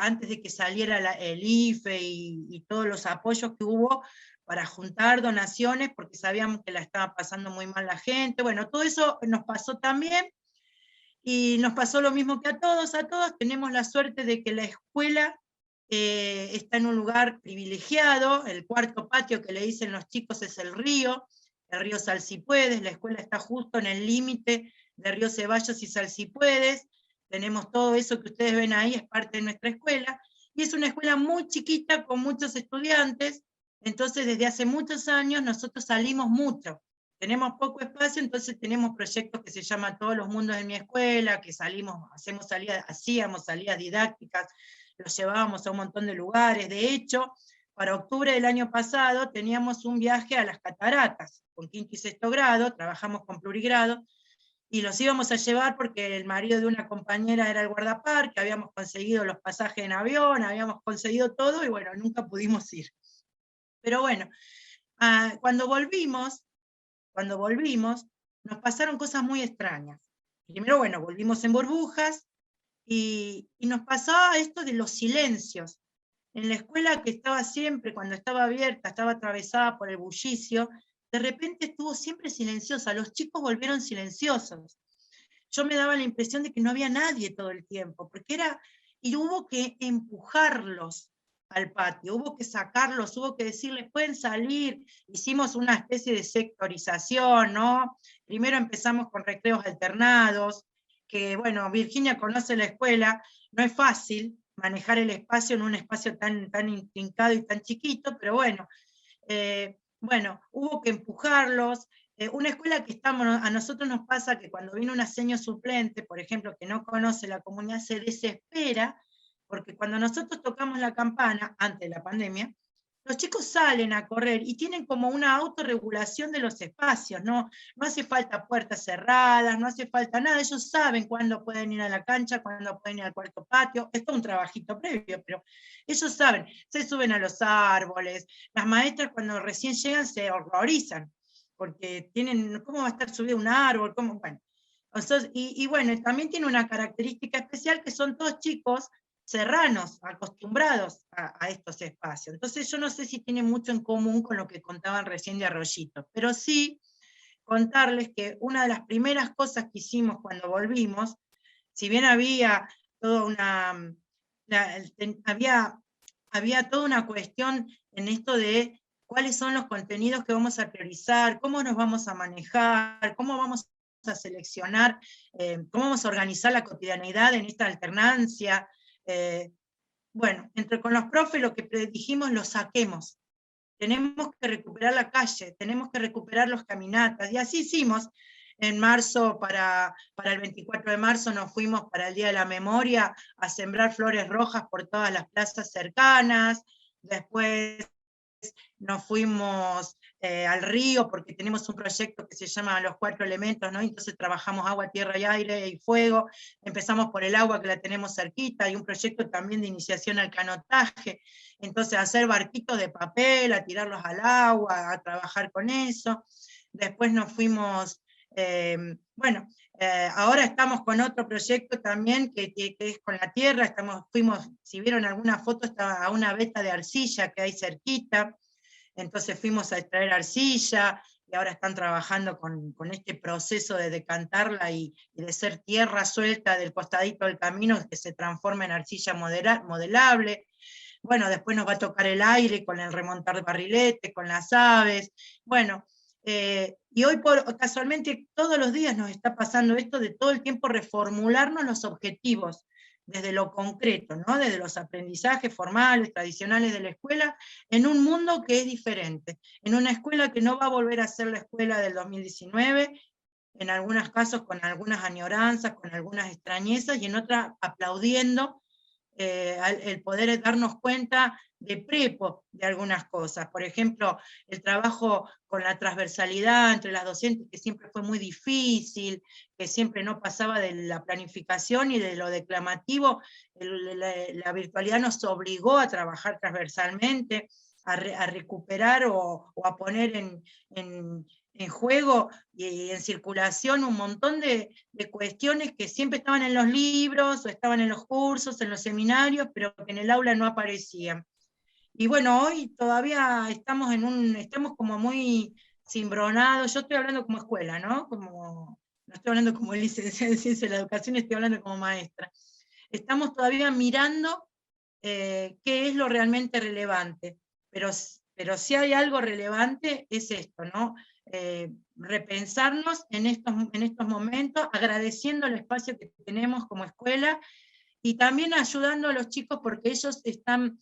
Speaker 10: antes de que saliera el IFE y todos los apoyos que hubo, para juntar donaciones, porque sabíamos que la estaba pasando muy mal la gente. Bueno, todo eso nos pasó también, y nos pasó lo mismo que a todos. Tenemos la suerte de que la escuela está en un lugar privilegiado, el cuarto patio que le dicen los chicos es el río Salsipuedes. La escuela está justo en el límite de Río Ceballos y Salsipuedes. Tenemos todo eso que ustedes ven ahí, es parte de nuestra escuela, y es una escuela muy chiquita con muchos estudiantes. Entonces desde hace muchos años nosotros salimos mucho, tenemos poco espacio, entonces tenemos proyectos que se llaman Todos los Mundos de mi Escuela, que hacíamos salidas didácticas, los llevábamos a un montón de lugares. De hecho, para octubre del año pasado teníamos un viaje a las cataratas, con quinto y sexto grado, trabajamos con plurigrado, y los íbamos a llevar porque el marido de una compañera era el guardaparque, habíamos conseguido los pasajes en avión, habíamos conseguido todo, y bueno, nunca pudimos ir. Pero bueno, cuando volvimos, nos pasaron cosas muy extrañas. Primero, bueno, volvimos en burbujas, y nos pasaba esto de los silencios. En la escuela, que estaba siempre, cuando estaba abierta, estaba atravesada por el bullicio, de repente estuvo siempre silenciosa, los chicos volvieron silenciosos. Yo me daba la impresión de que no había nadie todo el tiempo, y hubo que empujarlos al patio, hubo que sacarlos, hubo que decirles, pueden salir. Hicimos una especie de sectorización, ¿no? Primero empezamos con recreos alternados, que bueno, Virginia conoce la escuela, no es fácil manejar el espacio en un espacio tan intrincado y tan chiquito, pero bueno, hubo que empujarlos. Una escuela que a nosotros nos pasa que cuando viene una seño suplente, por ejemplo, que no conoce la comunidad, se desespera, porque cuando nosotros tocamos la campana, antes de la pandemia, los chicos salen a correr y tienen como una autorregulación de los espacios, no hace falta puertas cerradas, no hace falta nada, ellos saben cuándo pueden ir a la cancha, cuándo pueden ir al cuarto patio. Esto es un trabajito previo, pero ellos saben, se suben a los árboles. Las maestras cuando recién llegan se horrorizan, porque ¿cómo va a estar subido un árbol? Bueno, y bueno, también tiene una característica especial, que son todos chicos serranos, acostumbrados a estos espacios. Entonces yo no sé si tiene mucho en común con lo que contaban recién de Arroyito, pero sí contarles que una de las primeras cosas que hicimos cuando volvimos, si bien había toda había toda una cuestión en esto de cuáles son los contenidos que vamos a priorizar, cómo nos vamos a manejar, cómo vamos a seleccionar, cómo vamos a organizar la cotidianidad en esta alternancia. Bueno, con los profes lo que dijimos, lo saquemos. Tenemos que recuperar la calle, tenemos que recuperar los caminatas, y así hicimos. En marzo, para el 24 de marzo, nos fuimos para el Día de la Memoria a sembrar flores rojas por todas las plazas cercanas. Después nos fuimos al río, porque tenemos un proyecto que se llama Los 4 Elementos, ¿no? Entonces trabajamos agua, tierra y aire y fuego. Empezamos por el agua, que la tenemos cerquita, y un proyecto también de iniciación al canotaje. Entonces hacer barquitos de papel, a tirarlos al agua, a trabajar con eso. Después nos fuimos Bueno, ahora estamos con otro proyecto también que es con la tierra, fuimos, si vieron alguna foto, estaba a una veta de arcilla que hay cerquita, entonces fuimos a extraer arcilla, y ahora están trabajando con este proceso de decantarla y de ser tierra suelta del costadito del camino que se transforma en arcilla modelable. Bueno, después nos va a tocar el aire con el remontar de barrilete, con las aves, bueno, y hoy casualmente todos los días nos está pasando esto de todo el tiempo reformularnos los objetivos, desde lo concreto, ¿no? Desde los aprendizajes formales, tradicionales de la escuela, en un mundo que es diferente, en una escuela que no va a volver a ser la escuela del 2019, en algunos casos con algunas añoranzas, con algunas extrañezas, y en otras aplaudiendo el poder darnos cuenta de prepo de algunas cosas. Por ejemplo, el trabajo con la transversalidad entre las docentes, que siempre fue muy difícil, que siempre no pasaba de la planificación y de lo declamativo. La virtualidad nos obligó a trabajar transversalmente, a recuperar o a poner en juego y en circulación un montón de cuestiones que siempre estaban en los libros, o estaban en los cursos, en los seminarios, pero que en el aula no aparecían. Y bueno, hoy todavía estamos como muy cimbronados. Yo estoy hablando como escuela, ¿no? No estoy hablando como licenciada en Ciencia de la Educación, estoy hablando como maestra. Estamos todavía mirando qué es lo realmente relevante, pero si hay algo relevante es esto, ¿no? Repensarnos en estos momentos, agradeciendo el espacio que tenemos como escuela, y también ayudando a los chicos porque ellos están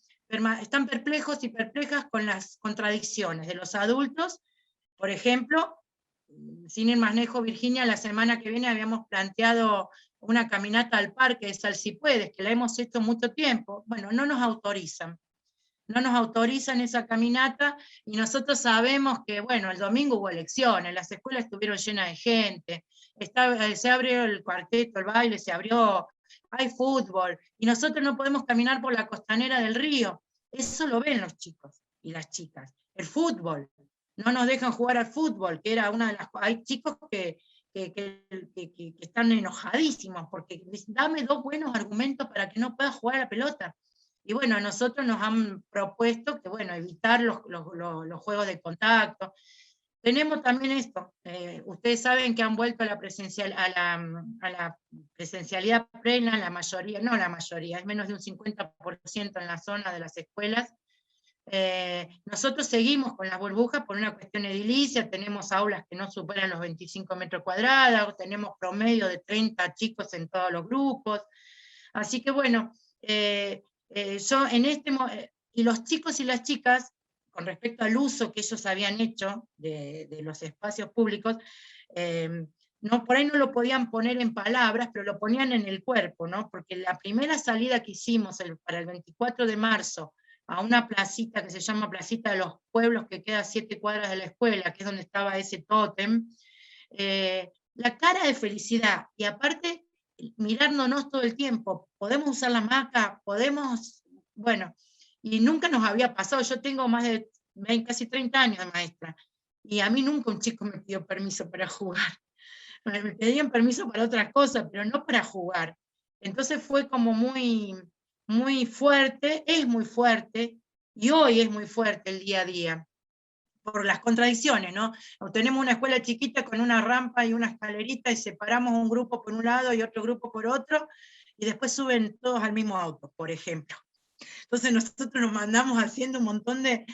Speaker 10: perplejos y perplejas con las contradicciones de los adultos. Por ejemplo, sin ir más lejos, Virginia, la semana que viene habíamos planteado una caminata al parque de Sal Si Puedes, que la hemos hecho mucho tiempo. Bueno, no nos autorizan esa caminata, y nosotros sabemos que, bueno, el domingo hubo elecciones, las escuelas estuvieron llenas de gente, se abrió el cuarteto, el baile, hay fútbol, y nosotros no podemos caminar por la costanera del río. Eso lo ven los chicos y las chicas. El fútbol, no nos dejan jugar al fútbol, que era una de las... Hay chicos que están enojadísimos, porque dicen, dame 2 buenos argumentos para que no pueda jugar a la pelota. Y bueno, a nosotros nos han propuesto que, bueno, evitar los juegos de contacto. Tenemos también esto, ustedes saben que han vuelto a la presencialidad plena, la mayoría, es menos de un 50% en la zona de las escuelas. Nosotros seguimos con las burbujas por una cuestión edilicia, tenemos aulas que no superan los 25 metros cuadrados, tenemos promedio de 30 chicos en todos los grupos, así que bueno, yo y los chicos y las chicas, con respecto al uso que ellos habían hecho de los espacios públicos, por ahí no lo podían poner en palabras, pero lo ponían en el cuerpo, ¿no? Porque la primera salida que hicimos para el 24 de marzo, a una placita que se llama Placita de los Pueblos, que queda a 7 cuadras de la escuela, que es donde estaba ese tótem, la cara de felicidad, y aparte mirándonos todo el tiempo, podemos usar la hamaca, bueno, y nunca nos había pasado. Yo tengo más de casi 30 años de maestra, y a mí nunca un chico me pidió permiso para jugar. Me pedían permiso para otras cosas, pero no para jugar. Entonces fue como muy, muy fuerte, es muy fuerte, y hoy es muy fuerte el día a día, por las contradicciones, ¿no? Tenemos una escuela chiquita con una rampa y una escalerita, y separamos un grupo por un lado y otro grupo por otro, y después suben todos al mismo auto, por ejemplo. Entonces nosotros nos mandamos haciendo un montón de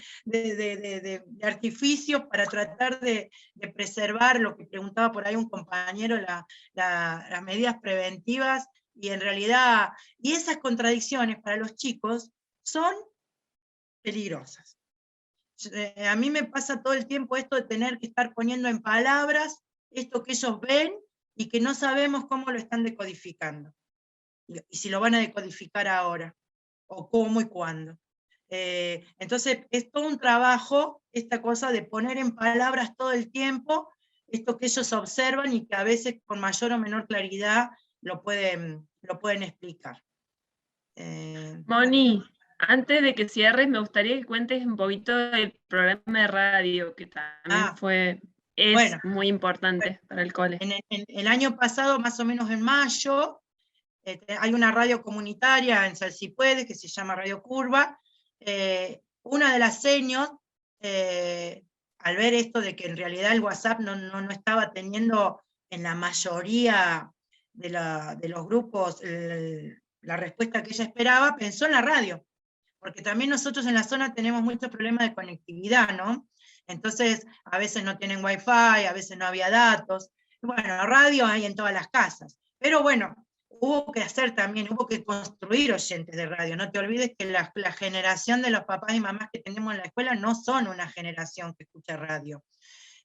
Speaker 10: artificios para tratar de preservar lo que preguntaba por ahí un compañero, las medidas preventivas, y en realidad, y esas contradicciones para los chicos son peligrosas. A mí me pasa todo el tiempo esto de tener que estar poniendo en palabras esto que ellos ven y que no sabemos cómo lo están decodificando, y si lo van a decodificar ahora, o cómo y cuándo. Entonces es todo un trabajo, esta cosa de poner en palabras todo el tiempo esto que ellos observan, y que a veces con mayor o menor claridad lo pueden explicar.
Speaker 1: Moni, antes de que cierres, me gustaría que cuentes un poquito del programa de radio, que también fue es
Speaker 10: Bueno,
Speaker 1: muy importante para el cole.
Speaker 10: En el año pasado, más o menos en mayo, hay una radio comunitaria en Salsipuedes que se llama Radio Curva. Una de las seños, al ver esto de que en realidad el WhatsApp no estaba teniendo en la mayoría de los grupos la respuesta que ella esperaba, pensó en la radio, porque también nosotros en la zona tenemos muchos problemas de conectividad, ¿no? Entonces, a veces no tienen wifi, a veces no había datos. Bueno, radio hay en todas las casas, pero bueno, hubo que hacer también, hubo que construir oyentes de radio. No te olvides que la generación de los papás y mamás que tenemos en la escuela no son una generación que escucha radio.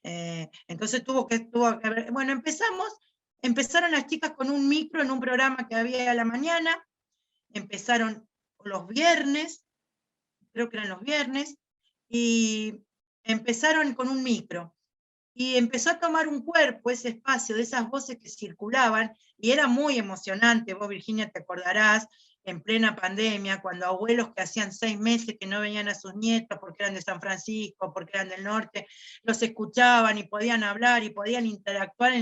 Speaker 10: Entonces tuvo que haber, bueno, empezaron las chicas con un micro en un programa que había a la mañana, empezaron los viernes, creo que eran los viernes, y empezaron con un micro. Y empezó a tomar un cuerpo ese espacio de esas voces que circulaban, y era muy emocionante. Vos, Virginia, te acordarás, en plena pandemia, cuando abuelos que hacían 6 meses que no venían a sus nietos porque eran de San Francisco, porque eran del norte, los escuchaban y podían hablar y podían interactuar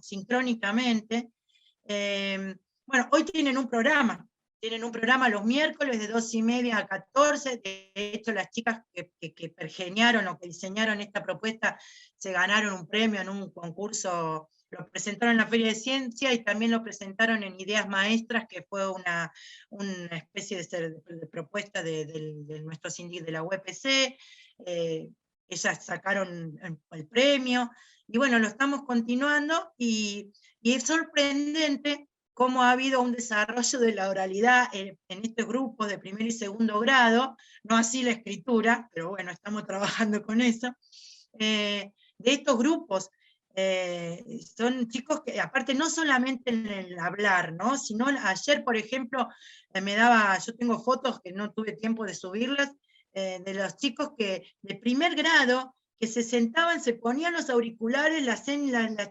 Speaker 10: sincrónicamente. Bueno, hoy tienen un programa los miércoles de 2:30 a 14, de hecho las chicas que pergeniaron o que diseñaron esta propuesta se ganaron un premio en un concurso, lo presentaron en la Feria de Ciencia y también lo presentaron en Ideas Maestras, que fue una especie de propuesta de nuestro síndico de la UPC, ellas sacaron el premio, y bueno, lo estamos continuando, y es sorprendente cómo ha habido un desarrollo de la oralidad en estos grupos de primer y segundo grado, no así la escritura, pero bueno, estamos trabajando con eso, de estos grupos. Son chicos que, aparte, no solamente en el hablar, ¿no? Sino ayer, por ejemplo, yo tengo fotos que no tuve tiempo de subirlas, de los chicos que de primer grado, que se sentaban, se ponían los auriculares, la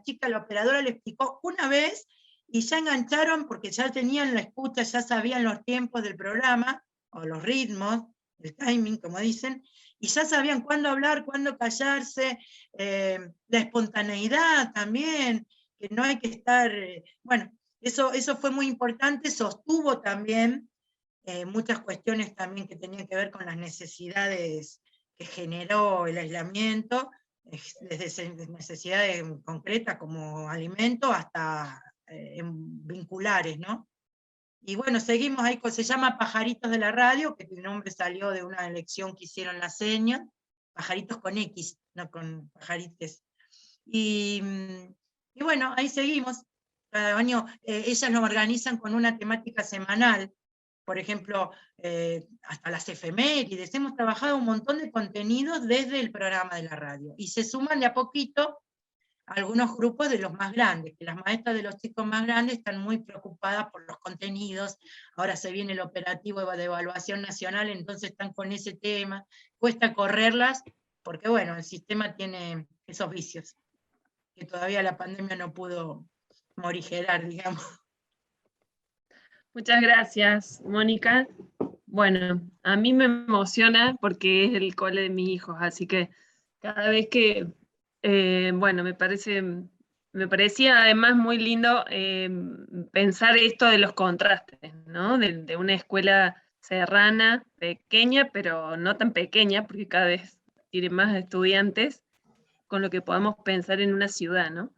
Speaker 10: chica, la operadora le explicó una vez, y ya engancharon porque ya tenían la escucha, ya sabían los tiempos del programa, o los ritmos, el timing, como dicen, y ya sabían cuándo hablar, cuándo callarse, la espontaneidad también, que no hay que estar, bueno, eso fue muy importante, sostuvo también muchas cuestiones también que tenían que ver con las necesidades que generó el aislamiento, desde necesidades concretas como alimento hasta vinculares, ¿no? Y bueno, seguimos ahí, se llama Pajaritos de la Radio, que el nombre salió de una elección que hicieron la seña, Pajaritos con X, no con pajarites. Y bueno, ahí seguimos. Cada año ellas lo organizan con una temática semanal, por ejemplo, hasta las efemérides. Hemos trabajado un montón de contenidos desde el programa de la radio, y se suman de a poquito algunos grupos de los más grandes, que las maestras de los chicos más grandes están muy preocupadas por los contenidos, ahora se viene el operativo de evaluación nacional, entonces están con ese tema, cuesta correrlas, porque bueno, el sistema tiene esos vicios, que todavía la pandemia no pudo morigerar, digamos.
Speaker 1: Muchas gracias, Mónica. Bueno, a mí me emociona porque es el cole de mis hijos, así que cada vez que bueno, me parecía además muy lindo pensar esto de los contrastes, ¿no? De una escuela serrana, pequeña, pero no tan pequeña, porque cada vez tiene más estudiantes, con lo que podamos pensar en una ciudad, ¿no?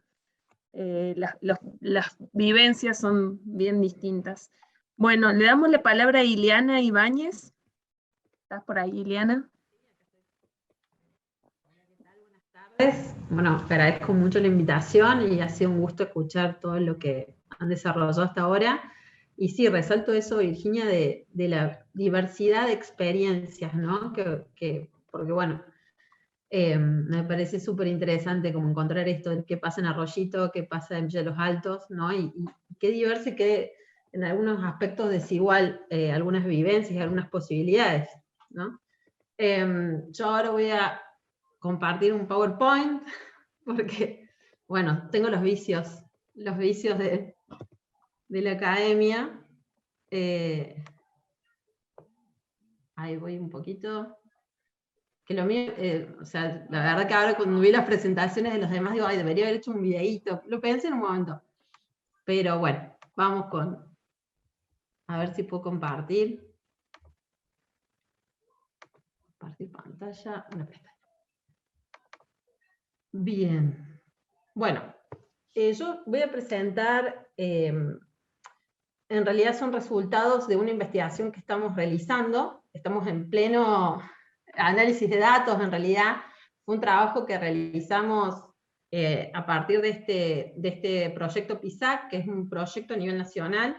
Speaker 1: Las vivencias son bien distintas. Bueno, le damos la palabra a Ileana Ibáñez. ¿Estás por ahí, Ileana?
Speaker 12: Bueno, agradezco mucho la invitación y ha sido un gusto escuchar todo lo que han desarrollado hasta ahora. Y sí, resalto eso, Virginia, de la diversidad de experiencias, ¿no? Porque bueno, me parece súper interesante como encontrar esto de qué pasa en Arroyito, qué pasa en Villa de los Altos, ¿no? Y qué diverso y qué en algunos aspectos desigual algunas vivencias y algunas posibilidades, ¿no? Yo ahora voy a compartir un PowerPoint, porque, bueno, tengo los vicios de la academia. Ahí voy un poquito. que lo mío, o sea, la verdad que ahora cuando vi las presentaciones de los demás, digo, ay, debería haber hecho un videíto, lo pensé en un momento. Pero bueno, vamos con, a ver si puedo compartir. Compartir pantalla, una pestaña. Bien, bueno, yo voy a presentar, en realidad son resultados de una investigación que estamos realizando, estamos en pleno análisis de datos, en realidad fue un trabajo que realizamos a partir de este proyecto PISAC, que es un proyecto a nivel nacional,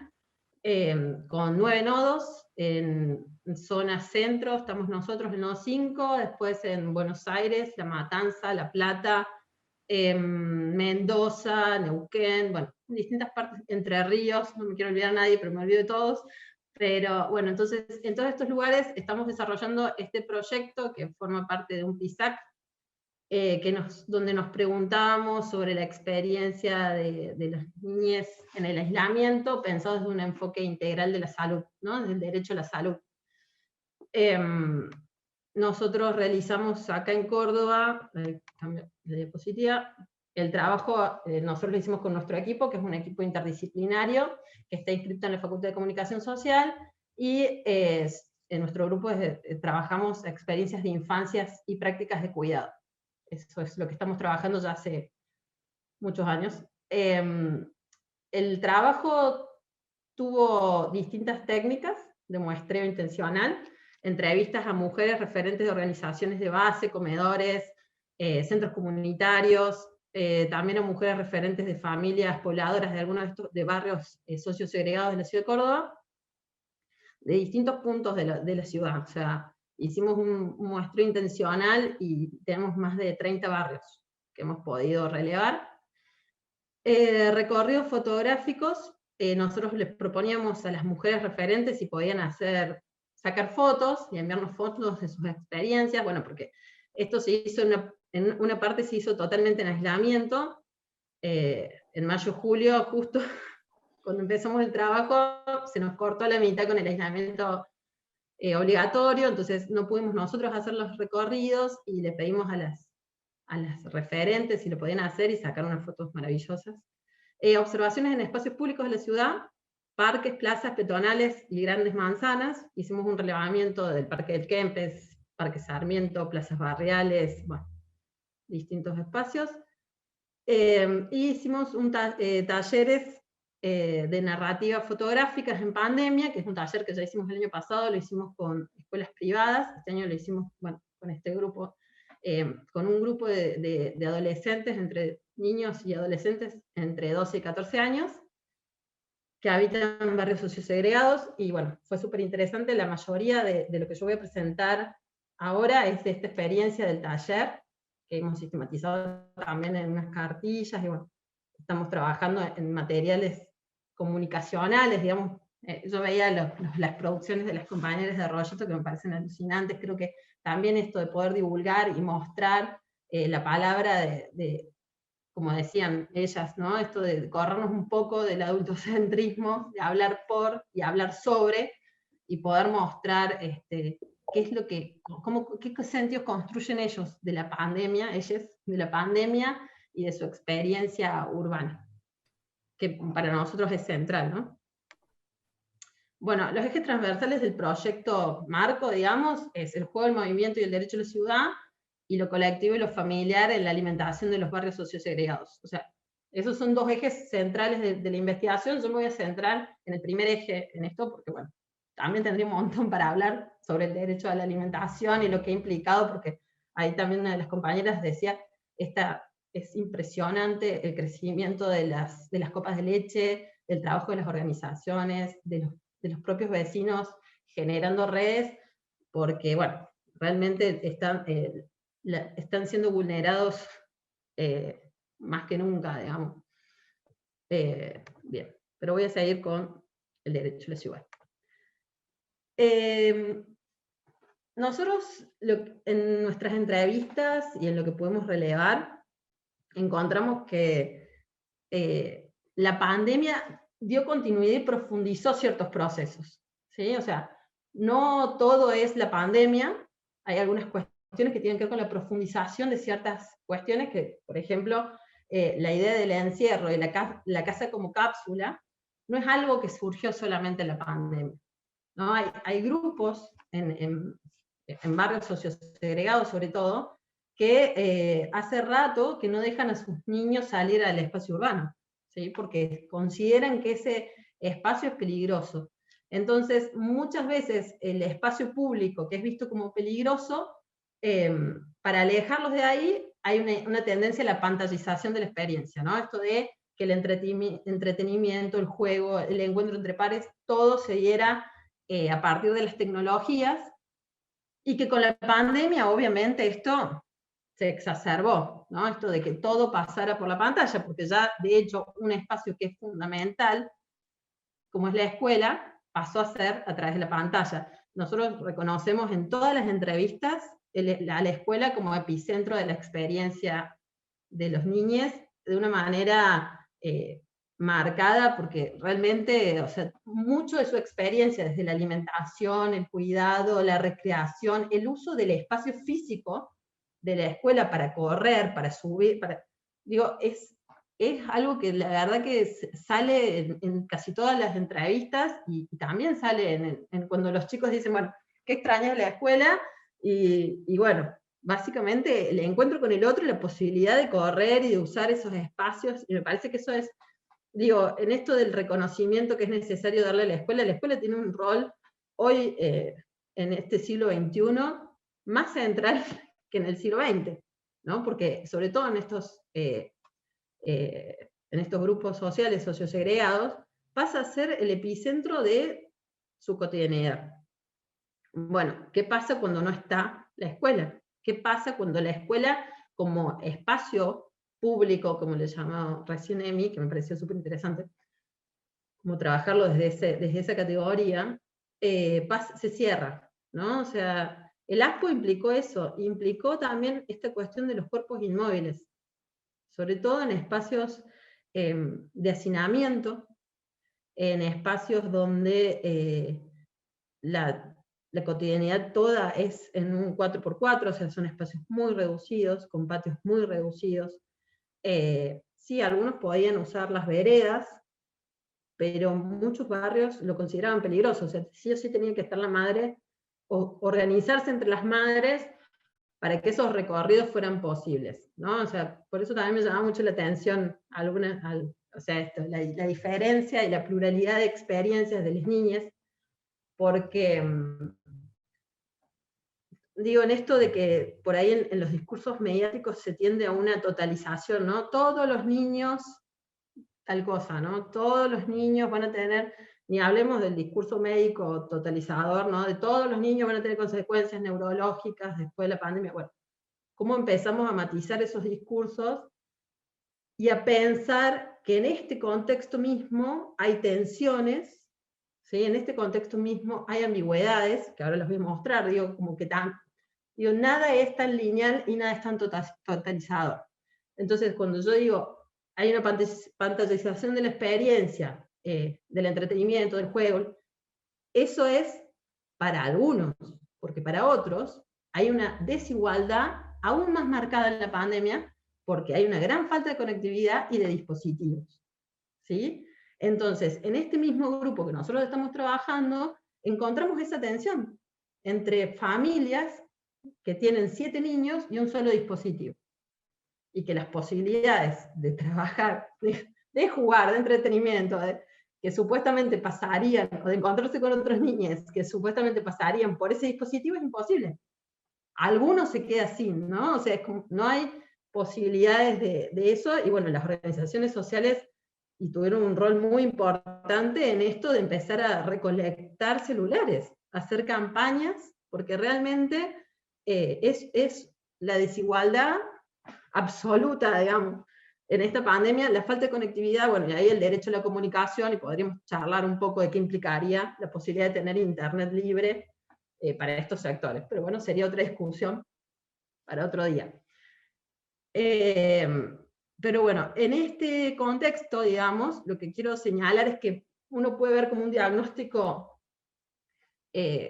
Speaker 12: con 9 nodos, en zona centro estamos nosotros, el nodo 5, después en Buenos Aires, La Matanza, La Plata, Mendoza, Neuquén, bueno, distintas partes, Entre Ríos, no me quiero olvidar a nadie, pero me olvido de todos. Pero bueno, entonces en todos estos lugares estamos desarrollando este proyecto que forma parte de un PISAC, donde nos preguntábamos sobre la experiencia de las niñez en el aislamiento, pensado desde un enfoque integral de la salud, ¿no? Del derecho a la salud. Nosotros realizamos acá en Córdoba, cambio de diapositiva, el trabajo, nosotros lo hicimos con nuestro equipo, que es un equipo interdisciplinario, que está inscrito en la Facultad de Comunicación Social, y en nuestro grupo trabajamos experiencias de infancias y prácticas de cuidado. Eso es lo que estamos trabajando ya hace muchos años. El trabajo tuvo distintas técnicas de muestreo intencional, entrevistas a mujeres referentes de organizaciones de base, comedores, centros comunitarios, también a mujeres referentes de familias pobladoras de algunos de estos de barrios sociosegregados de la ciudad de Córdoba, de distintos puntos de la ciudad. O sea, hicimos un muestreo intencional y tenemos más de 30 barrios que hemos podido relevar. Recorridos fotográficos, nosotros les proponíamos a las mujeres referentes si podían sacar fotos y enviarnos fotos de sus experiencias, bueno, porque esto se hizo en una parte se hizo totalmente en aislamiento, en mayo-julio, justo cuando empezamos el trabajo, se nos cortó la mitad con el aislamiento obligatorio, entonces no pudimos nosotros hacer los recorridos, y le pedimos a las referentes si lo podían hacer y sacar unas fotos maravillosas. Observaciones en espacios públicos de la ciudad, parques, plazas peatonales y grandes manzanas. Hicimos un relevamiento del Parque del Kempes, Parque Sarmiento, plazas barriales, bueno, distintos espacios. Y hicimos talleres de narrativa fotográficas en pandemia, que es un taller que ya hicimos el año pasado, lo hicimos con escuelas privadas, este año lo hicimos, bueno, con este grupo, con un grupo de adolescentes, entre niños y adolescentes entre 12 y 14 años, que habitan en barrios sociosegregados, y bueno, fue súper interesante. La mayoría de lo que yo voy a presentar ahora es de esta experiencia del taller, que hemos sistematizado también en unas cartillas, y bueno, estamos trabajando en materiales comunicacionales, digamos. Yo veía las producciones de las compañeras de Arroyito que me parecen alucinantes. Creo que también esto de poder divulgar y mostrar la palabra como decían ellas, ¿no? Esto de corrernos un poco del adultocentrismo, de hablar por y hablar sobre, y poder mostrar qué es lo que, qué sentidos construyen ellos de la pandemia, ellas de la pandemia y de su experiencia urbana, que para nosotros es central, ¿no? Bueno, los ejes transversales del proyecto marco, digamos, es el juego, el movimiento y el derecho a la ciudad, y lo colectivo y lo familiar en la alimentación de los barrios sociosegregados. O sea, esos son dos ejes centrales de la investigación. Yo me voy a centrar en el primer eje, en esto, porque bueno, también tendría un montón para hablar sobre el derecho a la alimentación y lo que ha implicado, porque ahí también una de las compañeras decía, es impresionante el crecimiento de las copas de leche, del trabajo de las organizaciones, de los propios vecinos generando redes, porque bueno, realmente están siendo vulnerados más que nunca, digamos. Bien, pero voy a seguir con el derecho a la ciudad. Nosotros, en nuestras entrevistas y en lo que podemos relevar, encontramos que la pandemia dio continuidad y profundizó ciertos procesos, ¿sí? O sea, no todo es la pandemia, hay algunas cuestiones cuestiones que tienen que ver con la profundización de ciertas cuestiones que, por ejemplo, la idea del encierro y la casa como cápsula no es algo que surgió solamente en la pandemia, ¿no? Hay grupos en barrios sociosegregados sobre todo, que hace rato que no dejan a sus niños salir al espacio urbano, ¿sí? Porque consideran que ese espacio es peligroso. Entonces, muchas veces el espacio público que es visto como peligroso, para alejarlos de ahí, hay una tendencia a la pantallización de la experiencia, ¿no? Esto de que el entretenimiento, el juego, el encuentro entre pares, todo se diera a partir de las tecnologías, y que con la pandemia, obviamente, esto se exacerbó, ¿no? Esto de que todo pasara por la pantalla, porque ya, de hecho, un espacio que es fundamental, como es la escuela, pasó a ser a través de la pantalla. Nosotros reconocemos en todas las entrevistas a la escuela como epicentro de la experiencia de los niños, de una manera marcada, porque realmente, o sea, mucho de su experiencia, desde la alimentación, el cuidado, la recreación, el uso del espacio físico de la escuela para correr, para subir, digo, es algo que la verdad que sale en casi todas las entrevistas, y también sale cuando los chicos dicen, bueno, qué extraña es la escuela, y bueno, básicamente el encuentro con el otro y la posibilidad de correr y de usar esos espacios, y me parece que eso es, digo, en esto del reconocimiento que es necesario darle a la escuela tiene un rol hoy, en este siglo XXI, más central que en el siglo XX, ¿no? Porque sobre todo en estos grupos sociales sociosegregados, pasa a ser el epicentro de su cotidianidad. Bueno, ¿qué pasa cuando no está la escuela? ¿Qué pasa cuando la escuela, como espacio público, como le llamó recién Emi, que me pareció súper interesante, como trabajarlo desde esa categoría, se cierra, ¿no? O sea, el ASPO implicó eso, implicó también esta cuestión de los cuerpos inmóviles, sobre todo en espacios de hacinamiento, en espacios donde la cotidianidad toda es en un 4x4, o sea, son espacios muy reducidos, con patios muy reducidos. Sí, algunos podían usar las veredas, pero muchos barrios lo consideraban peligroso, o sea, sí o sí tenía que estar la madre, o organizarse entre las madres para que esos recorridos fueran posibles, ¿no? O sea, por eso también me llamaba mucho la atención o sea, la diferencia y la pluralidad de experiencias de las niñas, porque digo, en esto de que por ahí en los discursos mediáticos se tiende a una totalización, ¿no? Todos los niños, tal cosa, ¿no? Todos los niños van a tener, ni hablemos del discurso médico totalizador, ¿no? De todos los niños van a tener consecuencias neurológicas después de la pandemia. Bueno, ¿cómo empezamos a matizar esos discursos y a pensar que en este contexto mismo hay tensiones, ¿sí? En este contexto mismo hay ambigüedades, que ahora las voy a mostrar, digo, como que nada es tan lineal y nada es tan totalizador. Entonces, cuando yo digo, hay una pantallización de la experiencia, del entretenimiento, del juego, eso es para algunos, porque para otros hay una desigualdad aún más marcada en la pandemia, porque hay una gran falta de conectividad y de dispositivos, ¿sí? Entonces, en este mismo grupo que nosotros estamos trabajando, encontramos esa tensión entre familias que tienen 7 niños y un solo dispositivo, y que las posibilidades de trabajar, de jugar, de entretenimiento, que supuestamente pasarían, o de encontrarse con otros niños que supuestamente pasarían por ese dispositivo, es imposible. Algunos se queda sin, ¿no? O sea, es como, no hay posibilidades de eso, y bueno, las organizaciones sociales tuvieron un rol muy importante en esto de empezar a recolectar celulares, hacer campañas, porque realmente es la desigualdad absoluta, digamos, en esta pandemia, la falta de conectividad, bueno, y ahí el derecho a la comunicación, y podríamos charlar un poco de qué implicaría la posibilidad de tener internet libre para estos sectores, pero bueno, sería otra discusión para otro día. Pero bueno, en este contexto, digamos, lo que quiero señalar es que uno puede ver como un diagnóstico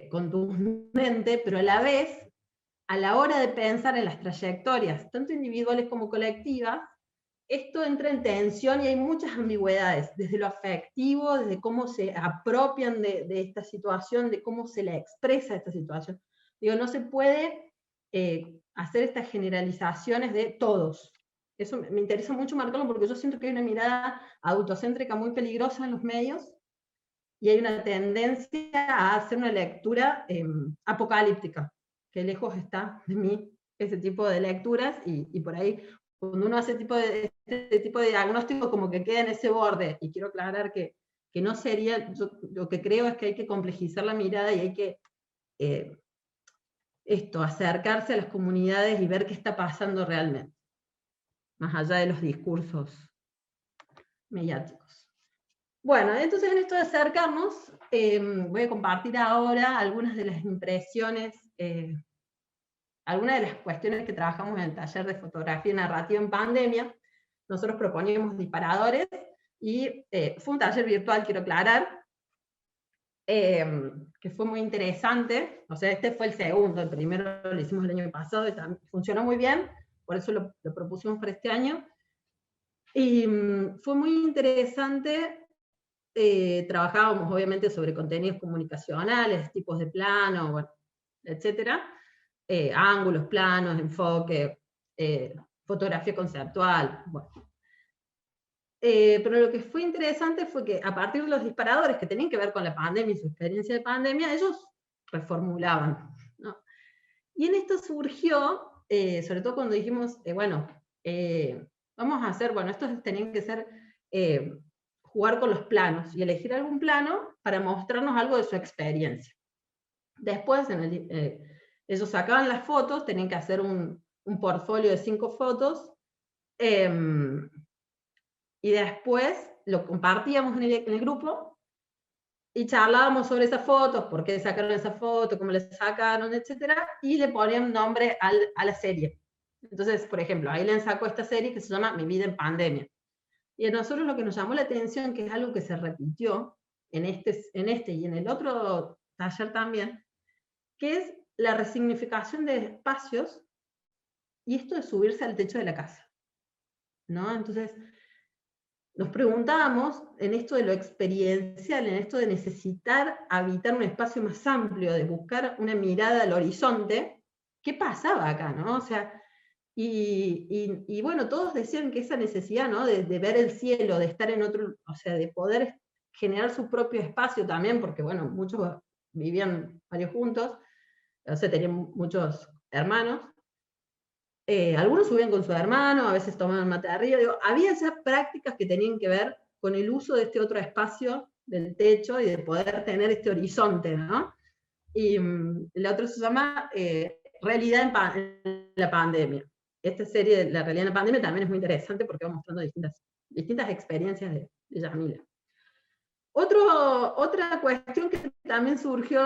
Speaker 12: contundente, pero a la vez a la hora de pensar en las trayectorias, tanto individuales como colectivas, esto entra en tensión y hay muchas ambigüedades, desde lo afectivo, desde cómo se apropian de esta situación, de cómo se la expresa esta situación. Digo, no se puede hacer estas generalizaciones de todos. Eso me interesa mucho marcarlo porque yo siento que hay una mirada autocéntrica muy peligrosa en los medios y hay una tendencia a hacer una lectura apocalíptica, que lejos está de mí ese tipo de lecturas, y por ahí cuando uno hace este tipo de diagnóstico como que queda en ese borde, y quiero aclarar que no sería, yo lo que creo es que hay que complejizar la mirada y hay que acercarse a las comunidades y ver qué está pasando realmente, más allá de los discursos mediáticos. Bueno, entonces en esto de acercarnos, voy a compartir ahora algunas de las impresiones, algunas de las cuestiones que trabajamos en el taller de fotografía narrativa en pandemia. Nosotros proponíamos disparadores, y fue un taller virtual, quiero aclarar, que fue muy interesante. O sea, este fue el segundo, el primero lo hicimos el año pasado y funcionó muy bien, por eso lo propusimos para este año. Y fue muy interesante. Trabajábamos obviamente sobre contenidos comunicacionales, tipos de plano, bueno, etcétera, ángulos, planos, enfoque, fotografía conceptual, bueno. Pero lo que fue interesante fue que a partir de los disparadores que tenían que ver con la pandemia y su experiencia de pandemia, ellos reformulaban, ¿no? Y en esto surgió, sobre todo cuando dijimos, bueno, vamos a hacer, bueno, estos tenían que ser jugar con los planos y elegir algún plano para mostrarnos algo de su experiencia. Después, ellos sacaban las fotos, tenían que hacer un portfolio de 5 fotos, y después lo compartíamos en el grupo, y charlábamos sobre esas fotos, por qué sacaron esa foto, cómo las sacaron, etc., y le ponían nombre a la serie. Entonces, por ejemplo, Aileen sacó esta serie que se llama Mi vida en pandemia. Y a nosotros lo que nos llamó la atención, que es algo que se repitió en este y en el otro taller también, que es la resignificación de espacios, y esto de subirse al techo de la casa, ¿no? Entonces, nos preguntábamos en esto de lo experiencial, en esto de necesitar habitar un espacio más amplio, de buscar una mirada al horizonte, ¿qué pasaba acá, no? O sea, y bueno, todos decían que esa necesidad, ¿no? de ver el cielo, de estar en otro, o sea, de poder generar su propio espacio también, porque bueno, muchos vivían varios juntos, o sea, tenían muchos hermanos, algunos subían con su hermano, a veces tomaban mate de arriba, digo, había esas prácticas que tenían que ver con el uso de este otro espacio del techo y de poder tener este horizonte, ¿no? Y la otra se llama Realidad en la pandemia. Esta serie de La realidad en la pandemia también es muy interesante porque va mostrando distintas experiencias de Yamila. Otra cuestión que también surgió,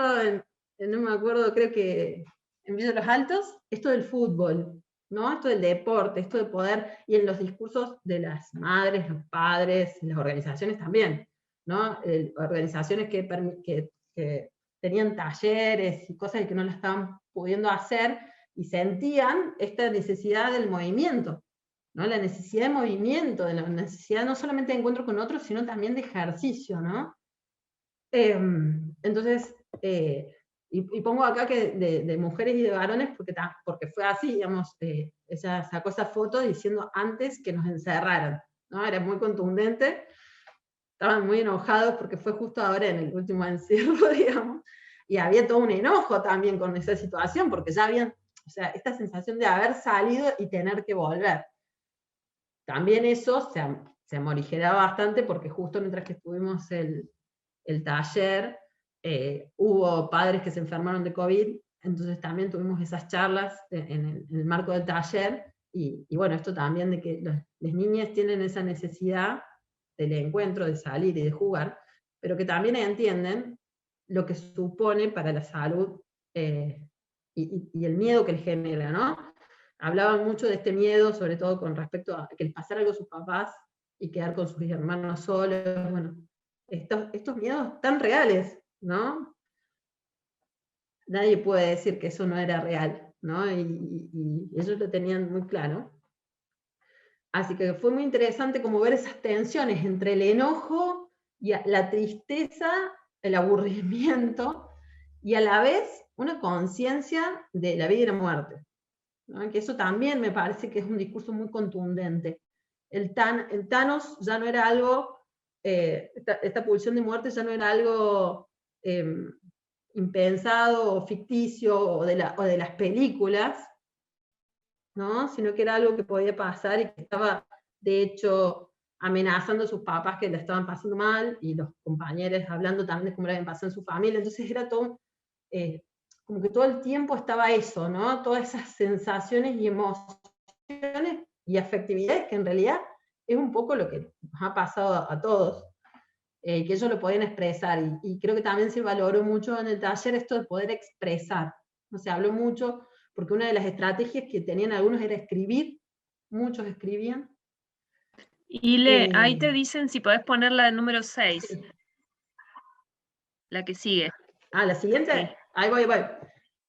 Speaker 12: no me acuerdo, creo que en Villa de los Altos, esto del fútbol, ¿no? Esto del deporte, esto de poder, y en los discursos de las madres, los padres, las organizaciones también, ¿no? Organizaciones que tenían talleres y cosas que no lo estaban pudiendo hacer, y sentían esta necesidad del movimiento, ¿no? La necesidad de movimiento, de la necesidad no solamente de encuentro con otros, sino también de ejercicio, ¿no? Entonces, y pongo acá que de mujeres y de varones, porque fue así, digamos, ella sacó esa foto diciendo antes que nos encerraran, ¿no? Era muy contundente, estaban muy enojados porque fue justo ahora en el último encierro, digamos, y había todo un enojo también con esa situación, porque ya habían, o sea, esta sensación de haber salido y tener que volver. También eso se morigeraba bastante porque justo mientras que estuvimos el taller, hubo padres que se enfermaron de COVID, entonces también tuvimos esas charlas en el marco del taller, y bueno, esto también de que las niñas tienen esa necesidad del encuentro, de salir y de jugar, pero que también entienden lo que supone para la salud y el miedo que les genera, ¿no? Hablaban mucho de este miedo, sobre todo con respecto a que les pasara algo a sus papás y quedar con sus hermanos solos, bueno, estos miedos tan reales, ¿no? Nadie puede decir que eso no era real, ¿no? Y ellos lo tenían muy claro. Así que fue muy interesante como ver esas tensiones entre el enojo y la tristeza, el aburrimiento, y a la vez una conciencia de la vida y la muerte, ¿no? Que eso también me parece que es un discurso muy contundente. El Thanos ya no era algo, esta pulsión de muerte ya no era algo impensado o ficticio o de las películas, ¿no? Sino que era algo que podía pasar y que estaba, de hecho, amenazando a sus papás que le estaban pasando mal, y los compañeros hablando también de cómo le habían pasado en su familia. Entonces era todo, como que todo el tiempo estaba eso, ¿no? Todas esas sensaciones y emociones y afectividades que en realidad es un poco lo que nos ha pasado a todos, que ellos lo podían expresar, y creo que también se valoró mucho en el taller esto de poder expresar. No se habló mucho, porque una de las estrategias que tenían algunos era escribir, muchos escribían.
Speaker 1: Y ahí te dicen si podés poner la número 6, sí. La que sigue.
Speaker 12: Ah, la siguiente, sí. Ahí voy.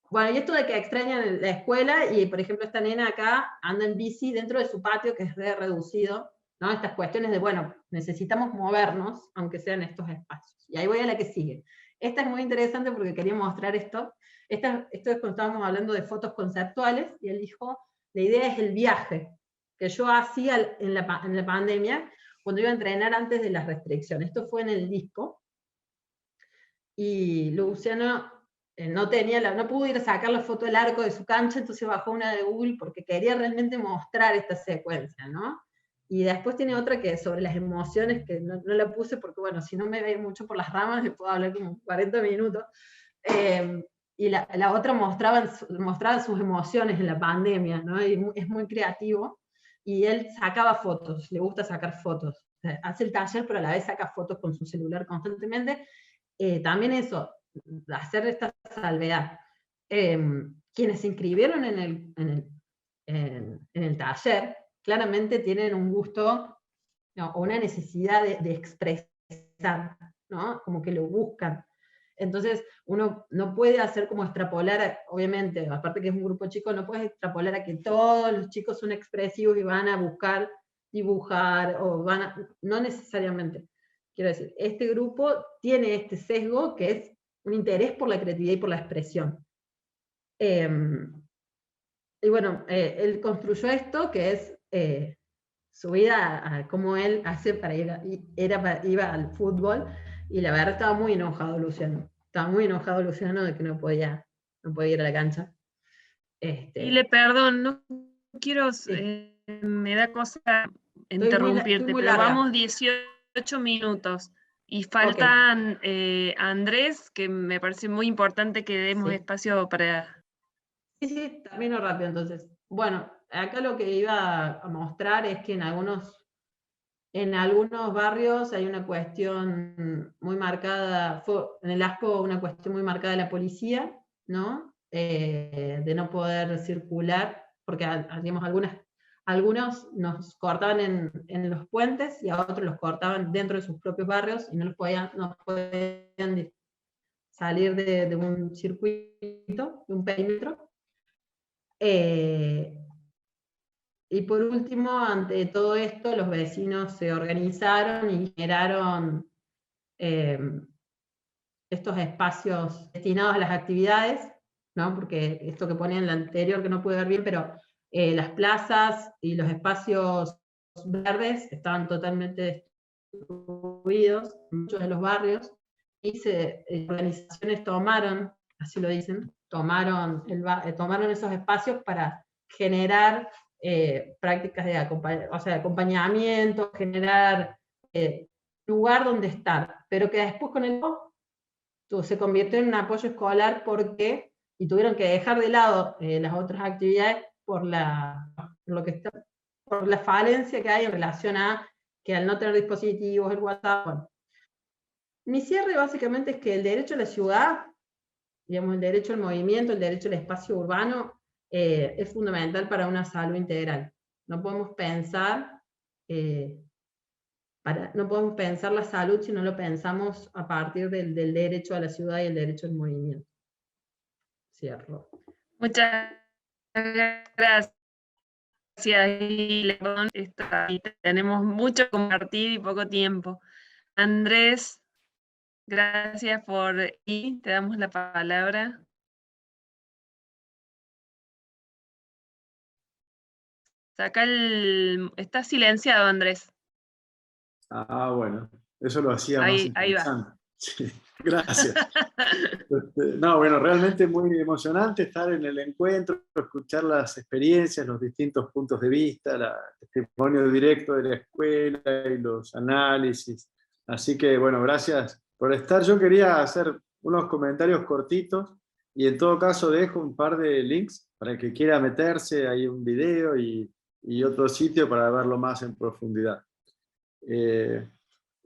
Speaker 12: Bueno, y esto de que extrañan la escuela, y por ejemplo esta nena acá anda en bici dentro de su patio, que es reducido, ¿no? Estas cuestiones de, bueno, necesitamos movernos, aunque sean estos espacios. Y ahí voy a la que sigue. Esta es muy interesante porque quería mostrar esto. Esto es cuando estábamos hablando de fotos conceptuales, y él dijo, la idea es el viaje, que yo hacía en la pandemia, cuando iba a entrenar antes de las restricciones. Esto fue en el disco, y Luciano no pudo ir a sacar la foto del arco de su cancha, entonces bajó una de Google porque quería realmente mostrar esta secuencia, ¿no? Y después tiene otra que es sobre las emociones, que no la puse porque, bueno, si no me voy mucho por las ramas, me puedo hablar como 40 minutos. Y la otra mostraba sus emociones en la pandemia, ¿no? Y es muy creativo. Y él sacaba fotos, le gusta sacar fotos. O sea, hace el taller, pero a la vez saca fotos con su celular constantemente. También eso, hacer esta salvedad. Quienes se inscribieron en el taller, claramente tienen un gusto, ¿no? O una necesidad de expresar, ¿no? Como que lo buscan. Entonces, uno no puede hacer como extrapolar, obviamente, aparte que es un grupo chico, no puedes extrapolar a que todos los chicos son expresivos y van a buscar dibujar, no necesariamente. Quiero decir, este grupo tiene este sesgo que es un interés por la creatividad y por la expresión. Y bueno, él construyó esto, que es su vida, a cómo él hace para iba al fútbol, y la verdad estaba muy enojado Luciano. Estaba muy enojado Luciano de que no podía ir a la cancha.
Speaker 1: Y perdón, no quiero, sí. Me da cosa interrumpirte, pero larga. Vamos 18 minutos. Y faltan Andrés, que me parece muy importante que demos espacio para...
Speaker 12: Sí, termino rápido entonces. Bueno, acá lo que iba a mostrar es que en algunos barrios hay una cuestión muy marcada, en el ASPO una cuestión muy marcada de la policía, ¿no? De no poder circular, porque digamos, algunos nos cortaban en los puentes y a otros los cortaban dentro de sus propios barrios y no podían salir de un circuito, de un perímetro. Y por último, ante todo esto, los vecinos se organizaron y generaron estos espacios destinados a las actividades, ¿no? Porque esto que ponía en la anterior, que no pude ver bien, pero las plazas y los espacios verdes estaban totalmente destruidos en muchos de los barrios, y organizaciones tomaron, así lo dicen, tomaron esos espacios para generar prácticas de acompañamiento, generar lugar donde estar, pero que después con el tiempo se convirtió en un apoyo escolar y tuvieron que dejar de lado las otras actividades por la falencia que hay en relación a que al no tener dispositivos, el WhatsApp. Bueno. Mi cierre básicamente es que el derecho a la ciudad, digamos, el derecho al movimiento, el derecho al espacio urbano, es fundamental para una salud integral. No podemos pensar la salud si no lo pensamos a partir del derecho a la ciudad y el derecho al movimiento. Cierro.
Speaker 1: Muchas gracias. Y tenemos mucho que compartir y poco tiempo. Andrés, gracias por ir. Te damos la palabra. Está silenciado, Andrés.
Speaker 13: Ah, bueno, eso lo hacía más
Speaker 1: Ahí va.
Speaker 13: interesante. Sí, gracias. No, bueno, realmente muy emocionante estar en el encuentro, escuchar las experiencias, los distintos puntos de vista, el testimonio directo de la escuela y los análisis. Así que, bueno, gracias por estar. Yo quería hacer unos comentarios cortitos y en todo caso dejo un par de links para el que quiera meterse. Hay un video y otro sitio para verlo más en profundidad.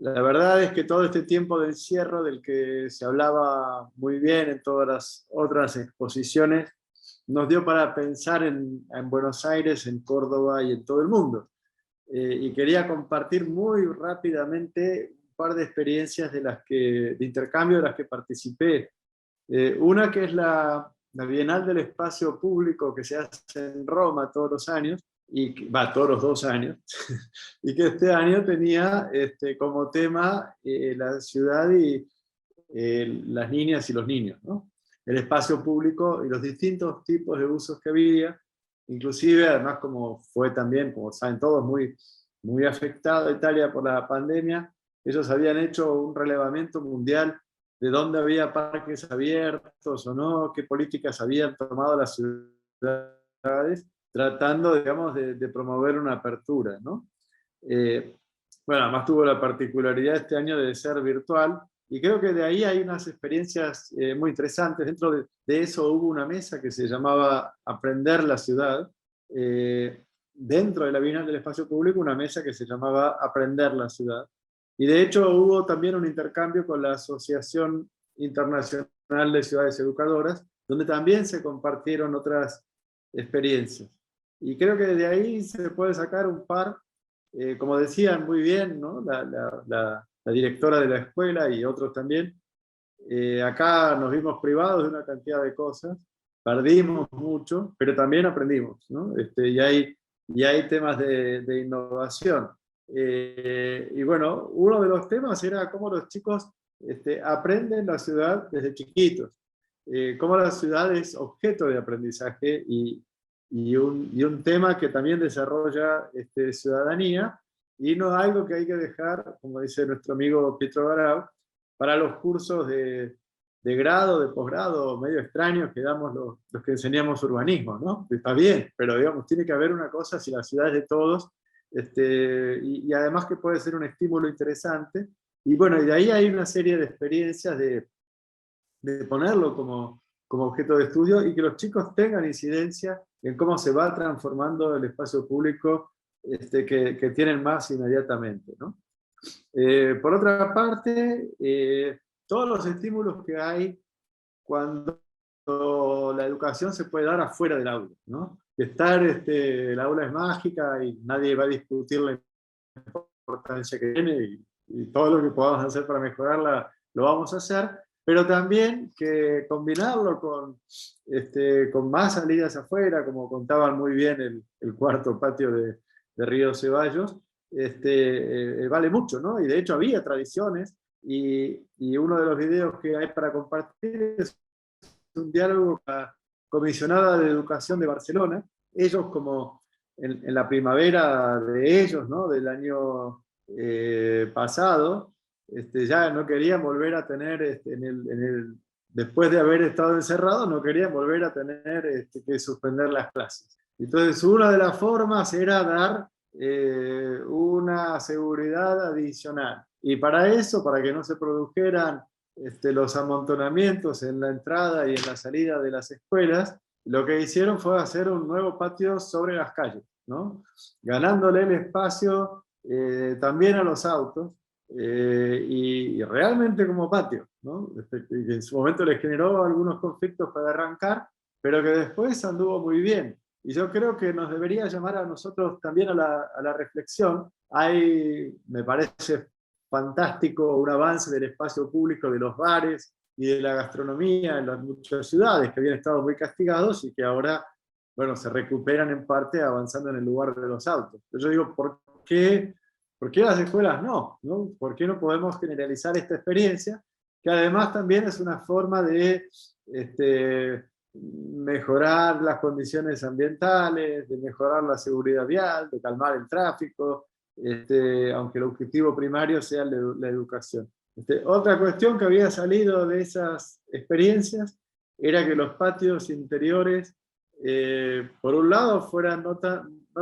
Speaker 13: La verdad es que todo este tiempo de encierro, del que se hablaba muy bien en todas las otras exposiciones, nos dio para pensar en Buenos Aires, en Córdoba y en todo el mundo. Y quería compartir muy rápidamente un par de experiencias de intercambio de las que participé. Una que es la Bienal del Espacio Público que se hace en Roma todos los años, todos los 2 años, y que este año tenía como tema la ciudad y las niñas y los niños, ¿no? El espacio público y los distintos tipos de usos que había, inclusive, además como fue también, como saben todos, muy, muy afectado Italia por la pandemia, ellos habían hecho un relevamiento mundial de dónde había parques abiertos o no, qué políticas habían tomado las ciudades, tratando, digamos, de promover una apertura, ¿no? Bueno, además tuvo la particularidad este año de ser virtual, y creo que de ahí hay unas experiencias muy interesantes. Dentro de eso hubo una mesa que se llamaba Aprender la Ciudad, dentro de la Bienal del Espacio Público, una mesa que se llamaba Aprender la Ciudad, y de hecho hubo también un intercambio con la Asociación Internacional de Ciudades Educadoras, donde también se compartieron otras experiencias. Y creo que de ahí se puede sacar un par, como decían muy bien, ¿no? la directora de la escuela y otros también. Acá nos vimos privados de una cantidad de cosas, perdimos mucho, pero también aprendimos, ¿no? Y hay temas de innovación. Y bueno, uno de los temas era cómo los chicos aprenden la ciudad desde chiquitos, cómo la ciudad es objeto de aprendizaje y un tema que también desarrolla ciudadanía, y no algo que hay que dejar, como dice nuestro amigo Pietro Barao, para los cursos de grado, de posgrado, medio extraños que damos los que enseñamos urbanismo, ¿no? Está bien, pero digamos, tiene que haber una cosa, si la ciudad es de todos, y además que puede ser un estímulo interesante, y bueno, y de ahí hay una serie de experiencias de ponerlo como objeto de estudio, y que los chicos tengan incidencia en cómo se va transformando el espacio público que tienen más inmediatamente, ¿no? Por otra parte, todos los estímulos que hay cuando la educación se puede dar afuera del aula, ¿no? El aula es mágica y nadie va a discutir la importancia que tiene, y todo lo que podamos hacer para mejorarla lo vamos a hacer, pero también que combinarlo con más salidas afuera, como contaban muy bien el cuarto patio de Río Ceballos, vale mucho, ¿no? Y de hecho había tradiciones, y uno de los videos que hay para compartir es un diálogo con la comisionada de Educación de Barcelona. Ellos, como en la primavera de ellos, ¿no? Del año pasado, ya no querían volver a tener, después de haber estado encerrados, no querían volver a tener que suspender las clases. Entonces, una de las formas era dar una seguridad adicional. Y para eso, para que no se produjeran los amontonamientos en la entrada y en la salida de las escuelas, lo que hicieron fue hacer un nuevo patio sobre las calles, ¿no? Ganándole el espacio también a los autos, y realmente como patio, ¿no? Que en su momento les generó algunos conflictos para arrancar, pero que después anduvo muy bien. Y yo creo que nos debería llamar a nosotros también a la reflexión. Me parece fantástico un avance del espacio público, de los bares y de la gastronomía en las muchas ciudades que habían estado muy castigados y que ahora bueno, se recuperan en parte avanzando en el lugar de los autos. Yo digo, ¿por qué las escuelas no? ¿Por qué no podemos generalizar esta experiencia? Que además también es una forma de mejorar las condiciones ambientales, de mejorar la seguridad vial, de calmar el tráfico, aunque el objetivo primario sea la educación. Otra cuestión que había salido de esas experiencias era que los patios interiores, por un lado, fueran no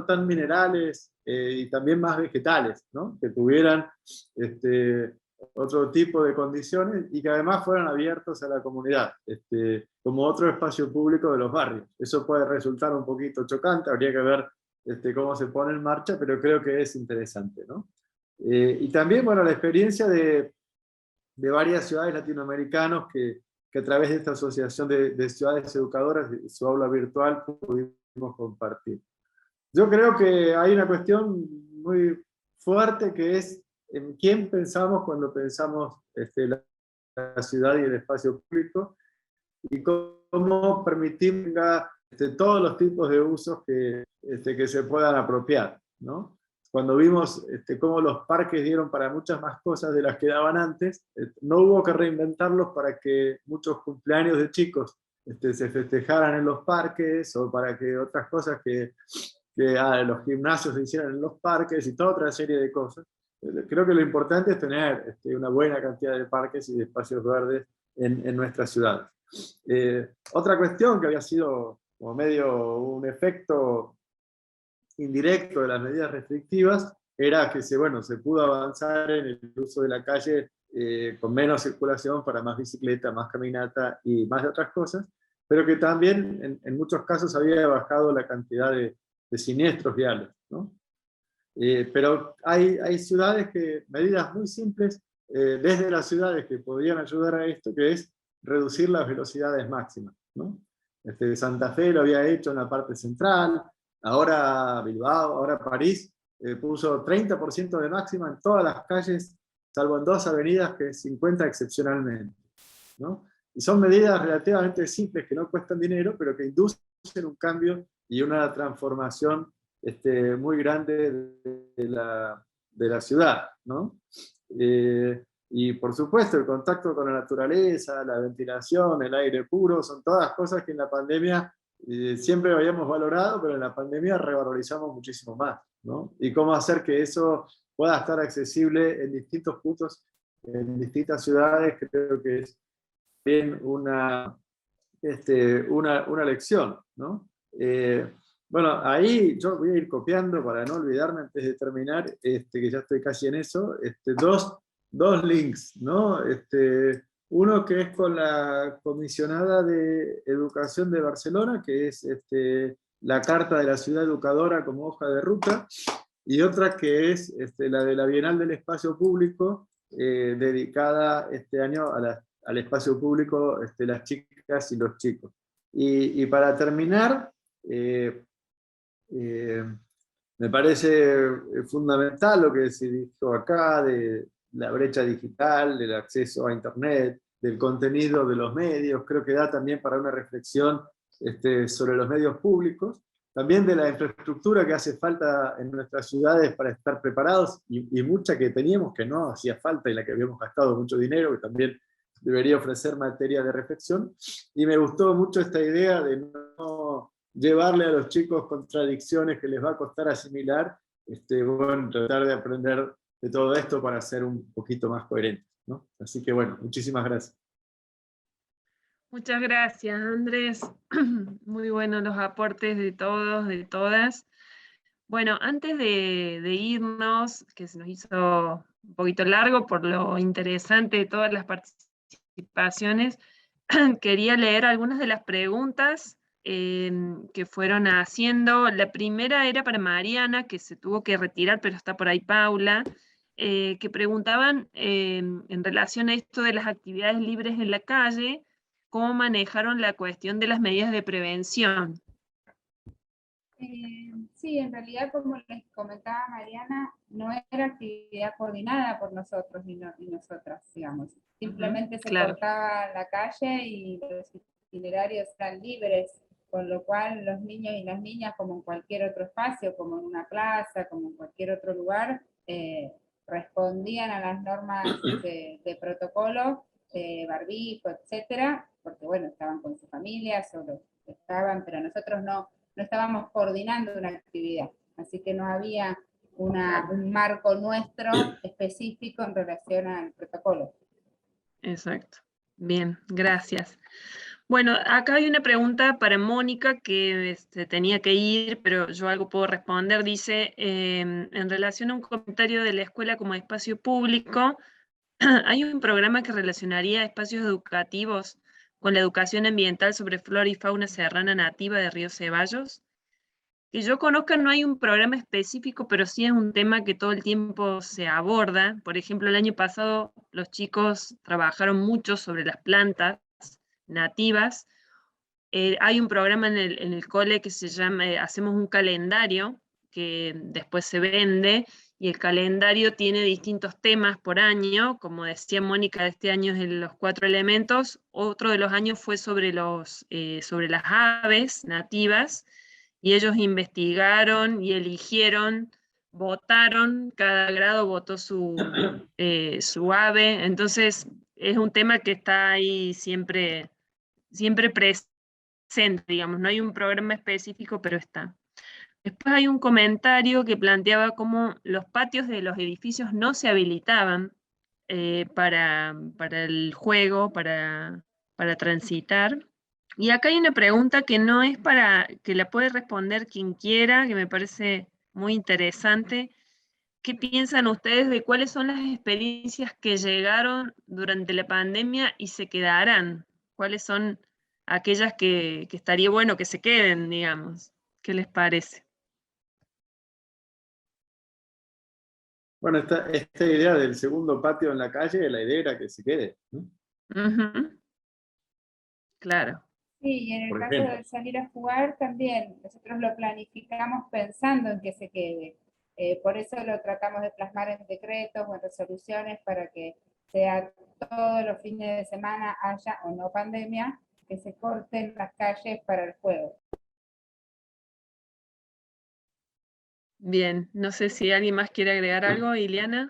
Speaker 13: tan minerales y también más vegetales, ¿no? Que tuvieran otro tipo de condiciones y que además fueran abiertos a la comunidad, como otro espacio público de los barrios. Eso puede resultar un poquito chocante, habría que ver cómo se pone en marcha, pero creo que es interesante, ¿no? Y también, bueno, la experiencia de varias ciudades latinoamericanas que a través de esta asociación de ciudades educadoras, de su aula virtual, pudimos compartir. Yo creo que hay una cuestión muy fuerte que es en quién pensamos cuando pensamos la ciudad y el espacio público, y cómo permitir todos los tipos de usos que se puedan apropiar, ¿no? Cuando vimos cómo los parques dieron para muchas más cosas de las que daban antes, no hubo que reinventarlos para que muchos cumpleaños de chicos se festejaran en los parques, o para que otras cosas que los gimnasios se hicieran en los parques, y toda otra serie de cosas. Creo que lo importante es tener una buena cantidad de parques y de espacios verdes en nuestras ciudades. Otra cuestión que había sido como medio un efecto indirecto de las medidas restrictivas era que se pudo avanzar en el uso de la calle con menos circulación, para más bicicleta, más caminata y más de otras cosas, pero que también en muchos casos había bajado la cantidad de siniestros viales, ¿no? Pero hay ciudades medidas muy simples desde las ciudades que podrían ayudar a esto, que es reducir las velocidades máximas, ¿no? Santa Fe lo había hecho en la parte central, ahora Bilbao, ahora París, puso 30% de máxima en todas las calles, salvo en 2 avenidas, que es 50 excepcionalmente, ¿no? Y son medidas relativamente simples que no cuestan dinero, pero que inducen un cambio y una transformación muy grande de la ciudad, ¿no? Y por supuesto el contacto con la naturaleza, la ventilación, el aire puro, son todas cosas que en la pandemia siempre habíamos valorado, pero en la pandemia revalorizamos muchísimo más, ¿no? Y cómo hacer que eso pueda estar accesible en distintos puntos, en distintas ciudades, creo que es bien una lección, ¿no? Bueno, ahí yo voy a ir copiando para no olvidarme antes de terminar, que ya estoy casi en eso, dos links, ¿no? Uno que es con la comisionada de Educación de Barcelona, que es la Carta de la Ciudad Educadora como hoja de ruta, y otra que es la de la Bienal del Espacio Público, dedicada este año al espacio público, las chicas y los chicos. Y para terminar, me parece fundamental lo que se dijo acá de la brecha digital, del acceso a Internet, del contenido de los medios. Creo que da también para una reflexión sobre los medios públicos, también de la infraestructura que hace falta en nuestras ciudades para estar preparados, y mucha que teníamos que no hacía falta y la que habíamos gastado mucho dinero, que también debería ofrecer materia de reflexión. Y me gustó mucho esta idea de no llevarle a los chicos contradicciones que les va a costar asimilar, tratar de aprender de todo esto para ser un poquito más coherentes, ¿no? Así que bueno, muchísimas gracias.
Speaker 1: Muchas gracias, Andrés. Muy buenos los aportes de todos, de todas. Bueno, antes de irnos, que se nos hizo un poquito largo por lo interesante de todas las participaciones, quería leer algunas de las preguntas que fueron haciendo. La primera era para Mariana, que se tuvo que retirar, pero está por ahí Paula, que preguntaban en relación a esto de las actividades libres en la calle, cómo manejaron la cuestión de las medidas de prevención.
Speaker 5: Sí, en realidad, como les comentaba Mariana, no era actividad coordinada por nosotros y nosotras, digamos. Simplemente se cortaba la calle y los itinerarios eran libres. con lo cual los niños y las niñas, como en cualquier otro espacio, como en una plaza, como en cualquier otro lugar, respondían a las normas de protocolo, barbijo, etcétera, porque bueno, estaban con sus familias o los que estaban, pero nosotros no estábamos coordinando una actividad, así que no había un marco nuestro específico en relación al protocolo.
Speaker 1: Exacto. Bien, gracias. Bueno, acá hay una pregunta para Mónica que tenía que ir, pero yo algo puedo responder. Dice, en relación a un comentario de la escuela como espacio público, ¿hay un programa que relacionaría espacios educativos con la educación ambiental sobre flora y fauna serrana nativa de Río Ceballos? Que yo conozca no hay un programa específico, pero sí es un tema que todo el tiempo se aborda. Por ejemplo, el año pasado los chicos trabajaron mucho sobre las plantas nativas. Hay un programa en el cole que se llama, hacemos un calendario que después se vende, y el calendario tiene distintos temas por año, como decía Mónica, este año es los 4 elementos, otro de los años fue sobre las aves nativas, y ellos investigaron y eligieron, votaron, cada grado votó su ave, entonces es un tema que está ahí siempre presente, digamos, no hay un programa específico, pero está. Después hay un comentario que planteaba cómo los patios de los edificios no se habilitaban para el juego, para transitar. Y acá hay una pregunta que no es que la puede responder quien quiera, que me parece muy interesante. ¿Qué piensan ustedes de cuáles son las experiencias que llegaron durante la pandemia y se quedarán? ¿Cuáles son aquellas que estaría bueno que se queden, digamos? ¿Qué les parece?
Speaker 13: Bueno, esta idea del segundo patio en la calle, la idea era que se quede, ¿no?
Speaker 1: Claro.
Speaker 5: Sí, y en el caso de salir a jugar también, nosotros lo planificamos pensando en que se quede. Por eso lo tratamos de plasmar en decretos o en resoluciones para que sea todos los fines de semana, haya o no pandemia, que se corten las calles para el juego.
Speaker 1: Bien, no sé si alguien más quiere agregar algo, Ileana.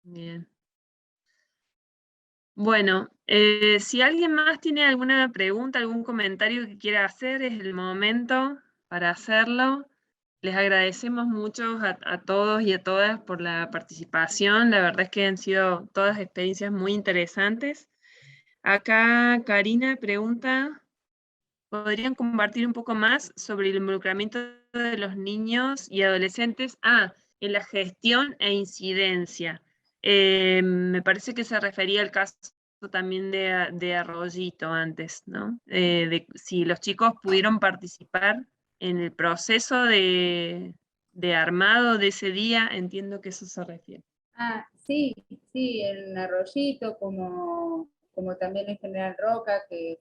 Speaker 1: Bien. Bueno, si alguien más tiene alguna pregunta, algún comentario que quiera hacer, es el momento para hacerlo. Les agradecemos mucho a todos y a todas por la participación. La verdad es que han sido todas experiencias muy interesantes. Acá Karina pregunta, ¿podrían compartir un poco más sobre el involucramiento de los niños y adolescentes en la gestión e incidencia? Me parece que se refería al caso también de Arroyito antes, ¿no? De si los chicos pudieron participar en el proceso de armado de ese día, entiendo que eso se refiere.
Speaker 5: Sí, en Arroyito, como también en General Roca, que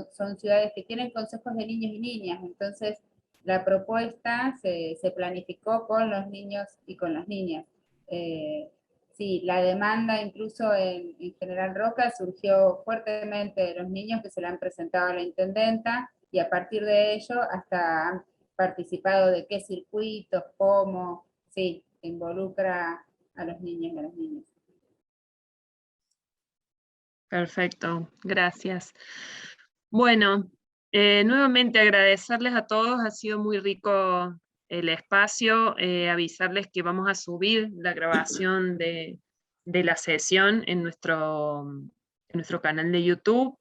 Speaker 5: son ciudades que tienen consejos de niños y niñas, entonces la propuesta se planificó con los niños y con las niñas. Sí, la demanda incluso en General Roca surgió fuertemente de los niños que se la han presentado a la intendenta, y a partir de ello hasta han participado de qué circuitos, cómo, sí, involucra a los niños y a las niñas.
Speaker 1: Perfecto, gracias. Bueno, nuevamente agradecerles a todos, ha sido muy rico el espacio, avisarles que vamos a subir la grabación de la sesión en nuestro canal de YouTube,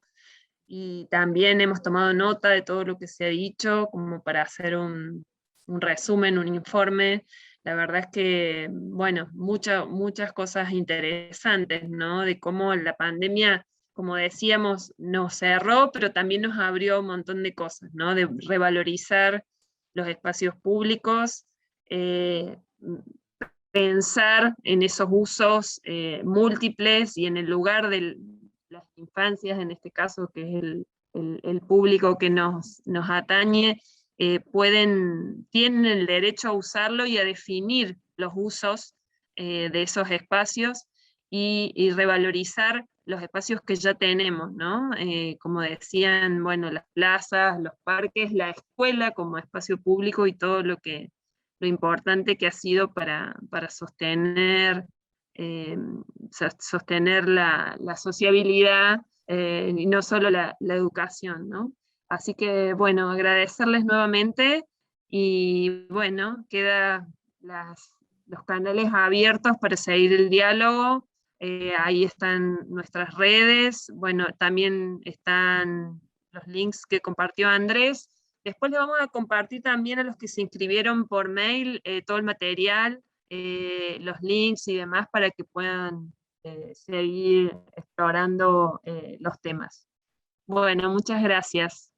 Speaker 1: y también hemos tomado nota de todo lo que se ha dicho, como para hacer un resumen, un informe. La verdad es que, bueno, muchas cosas interesantes, ¿no? De cómo la pandemia, como decíamos, nos cerró, pero también nos abrió un montón de cosas, ¿no? De revalorizar los espacios públicos, pensar en esos usos múltiples y en el lugar de las infancias, en este caso, que es el público que nos atañe, tienen el derecho a usarlo y a definir los usos de esos espacios, y revalorizar los espacios que ya tenemos, ¿no? Como decían, bueno, las plazas, los parques, la escuela como espacio público y todo lo importante que ha sido para sostener, sostener la sociabilidad y no solo la educación, ¿no? Así que, bueno, agradecerles nuevamente y, bueno, quedan los canales abiertos para seguir el diálogo. Ahí están nuestras redes, bueno, también están los links que compartió Andrés. Después le vamos a compartir también a los que se inscribieron por mail todo el material, los links y demás para que puedan seguir explorando los temas. Bueno, muchas gracias.